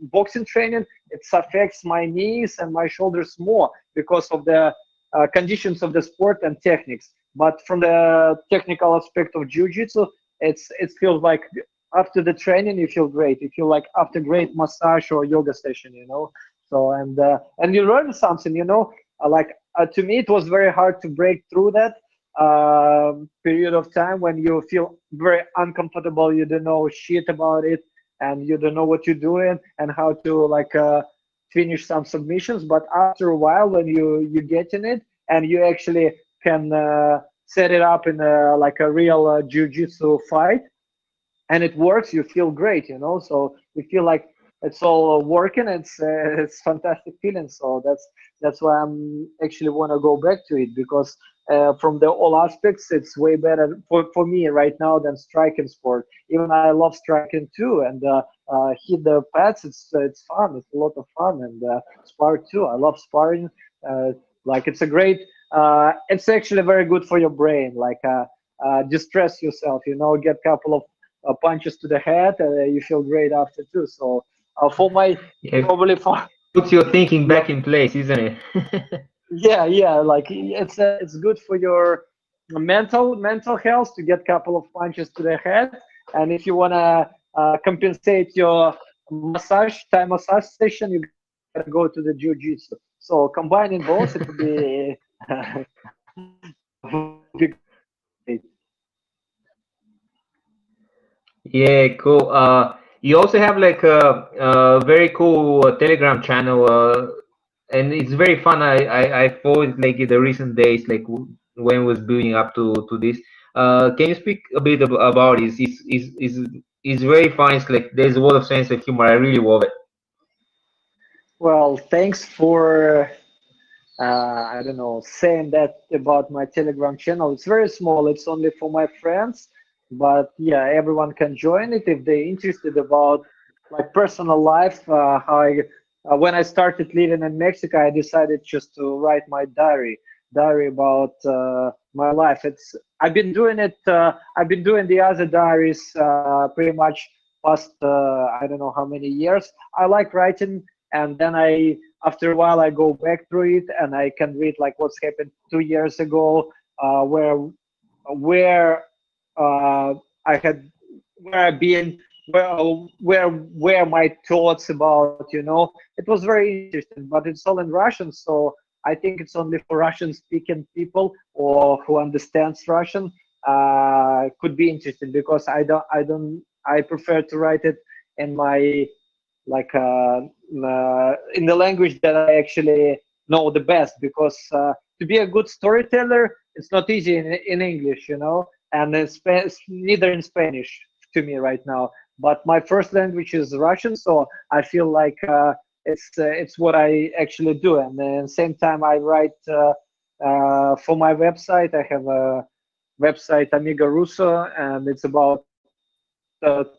boxing training, it affects my knees and my shoulders more because of the conditions of the sport and techniques. But from the technical aspect of jiu-jitsu, it feels like after the training you feel great. You feel like after great massage or yoga session. So and you learn something. Like to me, it was very hard to break through that period of time when you feel very uncomfortable. You don't know shit about it, and you don't know what you're doing and how to like finish some submissions. But after a while, when you get in it and you actually can set it up in like a real jiu-jitsu fight, and it works, you feel great. So you feel like it's all working. It's fantastic feeling. So that's why I'm actually want to go back to it, because from the all aspects it's way better for me right now than striking sport. Even I love striking too, and hit the pads, it's fun, it's a lot of fun. And spar too, I love sparring. Like it's a great it's actually very good for your brain, like distress yourself, get a couple of punches to the head, you feel great after too. So for my Yeah, probably for puts your thinking yeah, back in place, isn't it? Yeah. Like it's good for your mental health to get a couple of punches to the head, and if you wanna compensate your Thai massage session, you gotta go to the Jujutsu. So combining both, it would be would be great. Yeah, cool. You also have like a very cool Telegram channel, and it's very fun. I followed like in the recent days, like when it was building up to this. Can you speak a bit about it? It's very fun. It's like there's a lot of sense of humor. I really love it. Well, thanks for I don't know, saying that about my Telegram channel. It's very small. It's only for my friends, but yeah, everyone can join it if they're interested about like personal life. How when I started living in Mexico, I decided just to write my diary about my life. It's I've been doing it. I've been doing the other diaries pretty much past I don't know how many years. I like writing, and then after a while I go back through it and I can read like what's happened 2 years ago, where uh, I had where I've been, where my thoughts about, it was very interesting, but it's all in Russian, so I think it's only for Russian speaking people or who understands Russian. Could be interesting because I prefer to write it in my like in the language that I actually know the best, because to be a good storyteller, it's not easy in English, and neither in Spanish to me right now. But my first language is Russian, so I feel like it's what I actually do. And then at the same time, I write for my website. I have a website, Amiga Russo, and it's about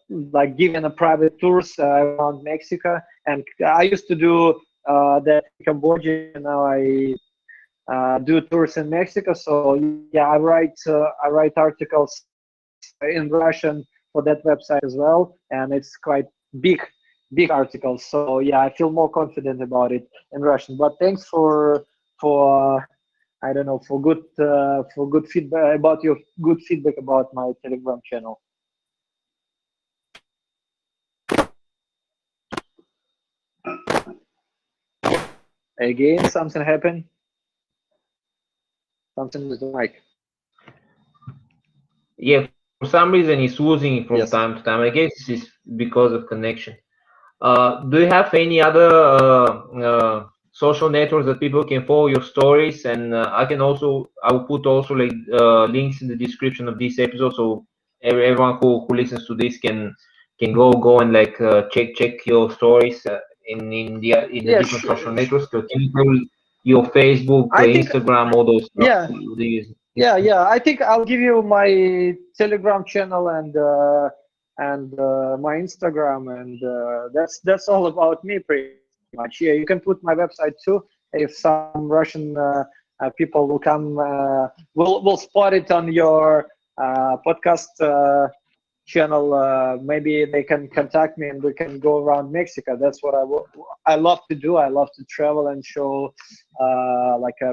like giving a private tours around Mexico. And I used to do that in Cambodia. Now I do tours in Mexico. So yeah, I write articles in Russian for that website as well, and it's quite big big articles. So yeah, I feel more confident about it in Russian. But thanks for I don't know, for good feedback about your good feedback about my Telegram channel. Again, something happened. Something with the mic. Yeah, for some reason it's losing it from Yes. time to time. I guess this is because of connection. Do you have any other social networks that people can follow your stories? And I'll put also like links in the description of this episode, so everyone who listens to this can go and like check your stories in the Yeah, different social networks. So can you tell your Facebook, I think Instagram, all those stuff? yeah, yeah. I think I'll give you my Telegram channel and my Instagram, and that's all about me pretty much. Yeah, you can put my website too. If some Russian people will come, will spot it on your podcast channel. Maybe they can contact me and we can go around Mexico. That's what I love to do. I love to travel and show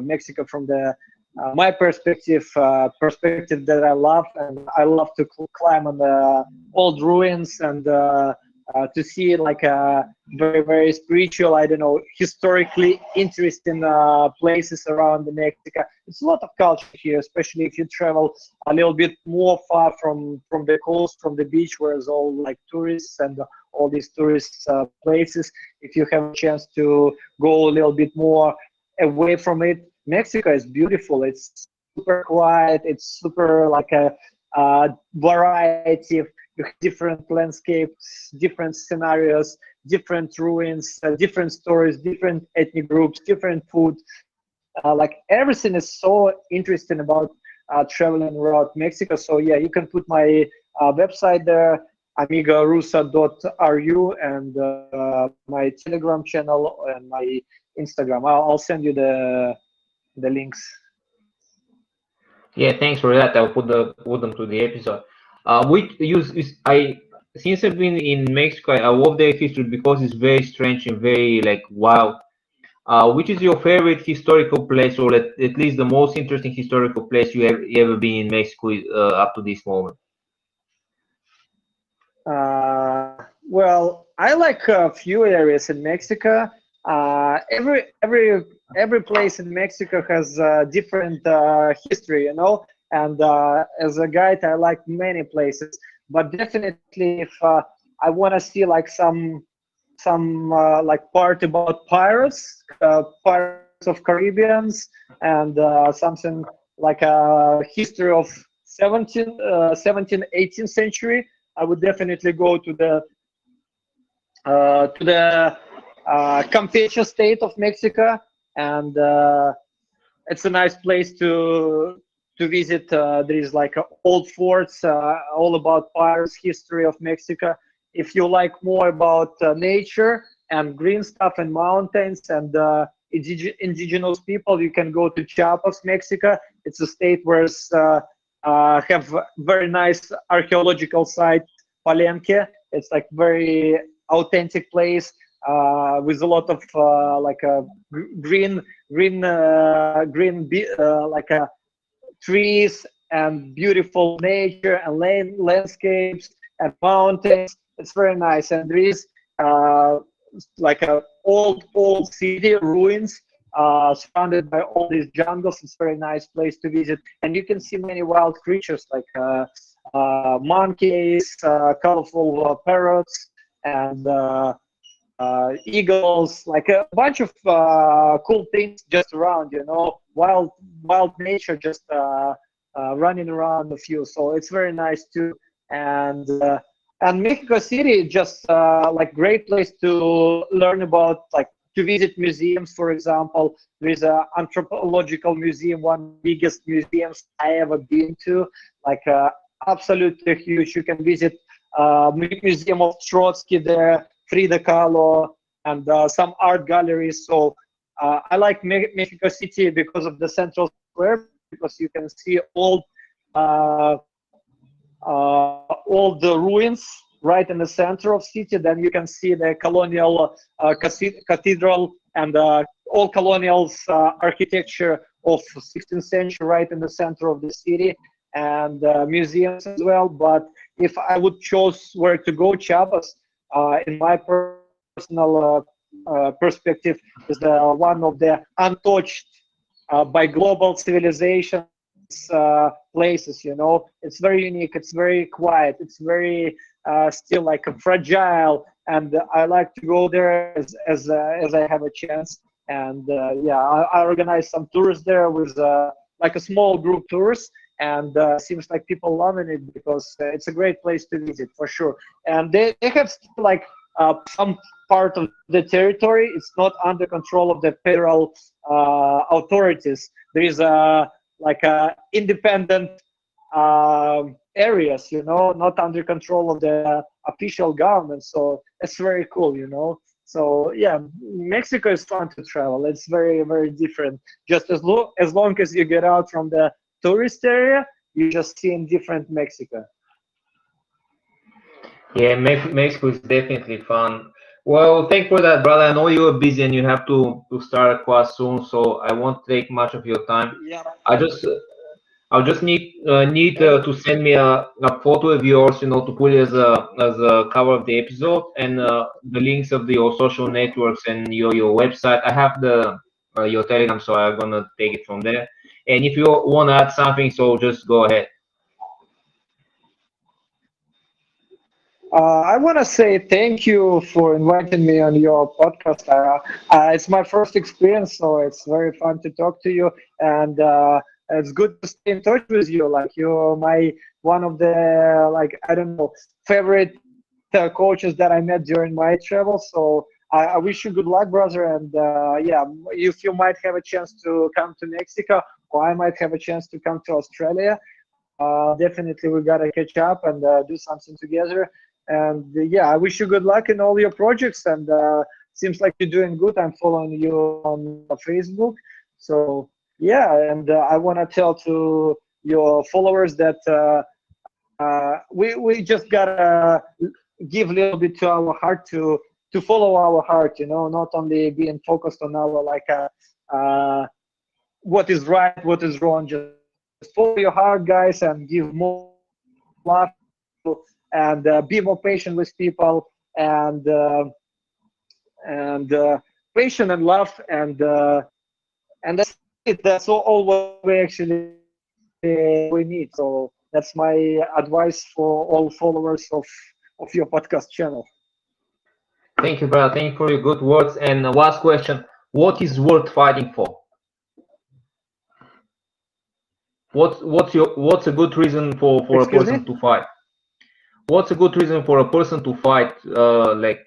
Mexico from the my perspective that I love, and I love to climb on the old ruins and to see like a very spiritual, I don't know, historically interesting places around the Mexico. It's a lot of culture here, especially if you travel a little bit more far from the coast, from the beach, where it's all like tourists and all these tourist places. If you have a chance to go a little bit more away from it, Mexico is beautiful. It's super quiet. It's super like a variety of different landscapes, different scenarios, different ruins, different stories, different ethnic groups, different food. Like everything is so interesting about traveling around Mexico. So yeah, you can put my website there, amigarusa.ru, and my Telegram channel and my Instagram. I'll send you the links. Yeah, thanks for that. I'll put them to the episode. I since I've been in Mexico, I love their history because it's very strange and very like wild. Which is your favorite historical place, or at least the most interesting historical place you ever been in Mexico up to this moment? Well, I like a few areas in Mexico. Every place in Mexico has different history, you know. And as a guide, I like many places. But definitely, if I want to see like some like part about pirates of Caribbeans, and something like a history of 17th, 18th century. I would definitely go to the Campeche state of Mexico, and it's a nice place to visit. There is like old forts, all about pirates, history of Mexico. If you like more about nature and green stuff and mountains and indigenous people, you can go to Chiapas, Mexico. It's a state where have very nice archaeological site, Palenque. It's like very authentic place with a lot of like a like a trees and beautiful nature and landscapes and mountains. It's very nice, and there is like a old city ruins surrounded by all these jungles. It's a very nice place to visit, and you can see many wild creatures like monkeys, colorful parrots, and eagles, like a bunch of cool things just around, you know, wild nature just running around a few. So it's very nice too. And Mexico City just like great place to learn about, like to visit museums. For example, there is a anthropological museum, one of the biggest museums I ever been to, like absolutely huge. You can visit Museum of Trotsky there, Frida Kahlo, and some art galleries. So I like Mexico City because of the Central Square, because you can see all the ruins right in the center of city. Then you can see the colonial cathedral and all colonial architecture of 16th century right in the center of the city, and museums as well. But if I would choose where to go, Chiapas, in my personal perspective, is one of the untouched by global civilizations places. You know, it's very unique. It's very quiet. It's very still like a fragile, and I like to go there as I have a chance. And yeah, I organize some tours there with like a small group tours, and seems like people loving it because it's a great place to visit for sure. And they have still like some part of the territory, it's not under control of the federal authorities. There is like independent areas, you know, not under control of the official government. So it's very cool, you know. So yeah, Mexico is fun to travel. It's very, very different. Just as long as you get out from the tourist area, you just see in different Mexico. Yeah, Mexico is definitely fun. Well, thank you for that, brother. I know you are busy and you have to start a class soon, so I won't take much of your time. Yeah. I'll just need to send me a photo of yours, you know, to put it as a cover of the episode, and the links of your social networks and your website. I have the your Telegram, so I'm gonna take it from there. And if you want to add something, so just go ahead. I want to say thank you for inviting me on your podcast. It's my first experience, so it's very fun to talk to you, and it's good to stay in touch with you. Like you're one of the, like, I don't know, favorite coaches that I met during my travels. So I wish you good luck, brother. And yeah, if you might have a chance to come to Mexico, or I might have a chance to come to Australia, definitely we gotta catch up and do something together. And yeah, I wish you good luck in all your projects, and seems like you're doing good. I'm following you on Facebook. So yeah, and I want to tell to your followers that we just gotta give a little bit to our heart to to follow our heart, not only being focused on our what is right, what is wrong. Just follow your heart, guys, and give more love and be more patient with people, and patient and love, and that's it. That's all what we actually we need. So that's my advice for all followers of your podcast channel. Thank you, brother. Thank you for your good words. And last question: what is worth fighting for? What's a good reason for a person to fight? What's a good reason for a person to fight? Like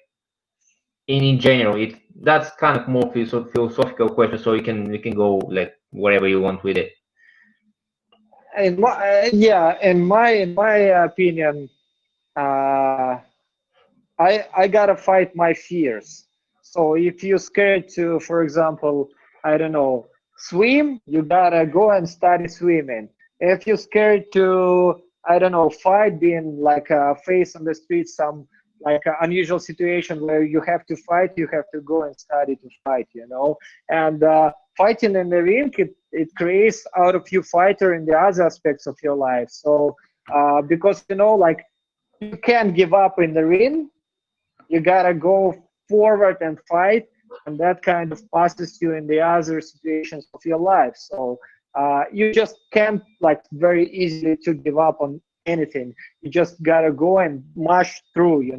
in general, that's kind of more philosophical question. So you can go like wherever you want with it. In my opinion, I gotta fight my fears. So if you're scared to, for example, I don't know, swim, you gotta go and study swimming. If you're scared to, I don't know, fight, being like face on the street, some like unusual situation where you have to fight, you have to go and study to fight, And fighting in the ring, it creates out of you fighter in the other aspects of your life. So because like you can't give up in the ring, you gotta go forward and fight, and that kind of passes you in the other situations of your life. So you just can't like very easily to give up on anything. You just gotta go and march through.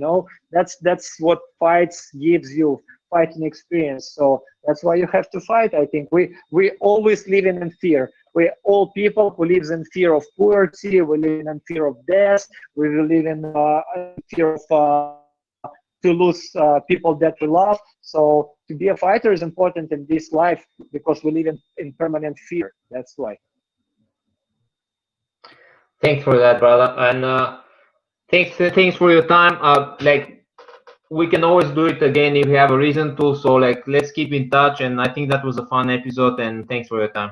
That's what fights gives you, fighting experience. So that's why you have to fight. I think we always living in fear. We're all people who lives in fear of poverty. We live in fear of death. We live in fear of to lose people that we love. So to be a fighter is important in this life because we live in permanent fear. That's why. Thanks for that, brother, and thanks for your time. Like we can always do it again if we have a reason to. So like let's keep in touch, and I think that was a fun episode. And thanks for your time.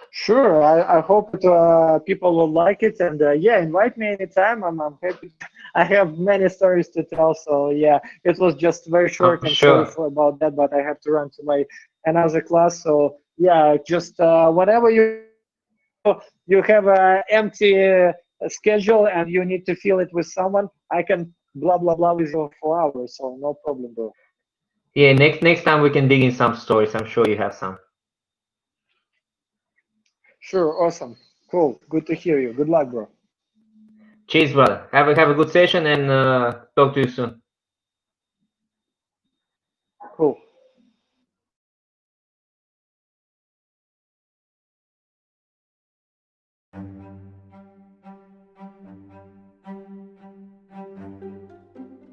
Sure, I hope people will like it, and invite me anytime. I'm happy. I have many stories to tell, so yeah, it was just very short and sure. sorry about that, but I have to run to my another class. So yeah, just whenever you have an empty schedule and you need to fill it with someone, I can blah blah blah with you for hours, so no problem, bro. Yeah, next time we can dig in some stories. I'm sure you have some. Sure, awesome, cool, good to hear you. Good luck, bro. Cheers, brother. Have a good session, and talk to you soon. Cool.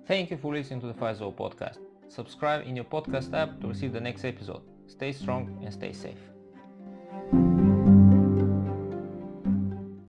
Thank you for listening to the Fight Zone podcast. Subscribe in your podcast app to receive the next episode. Stay strong and stay safe.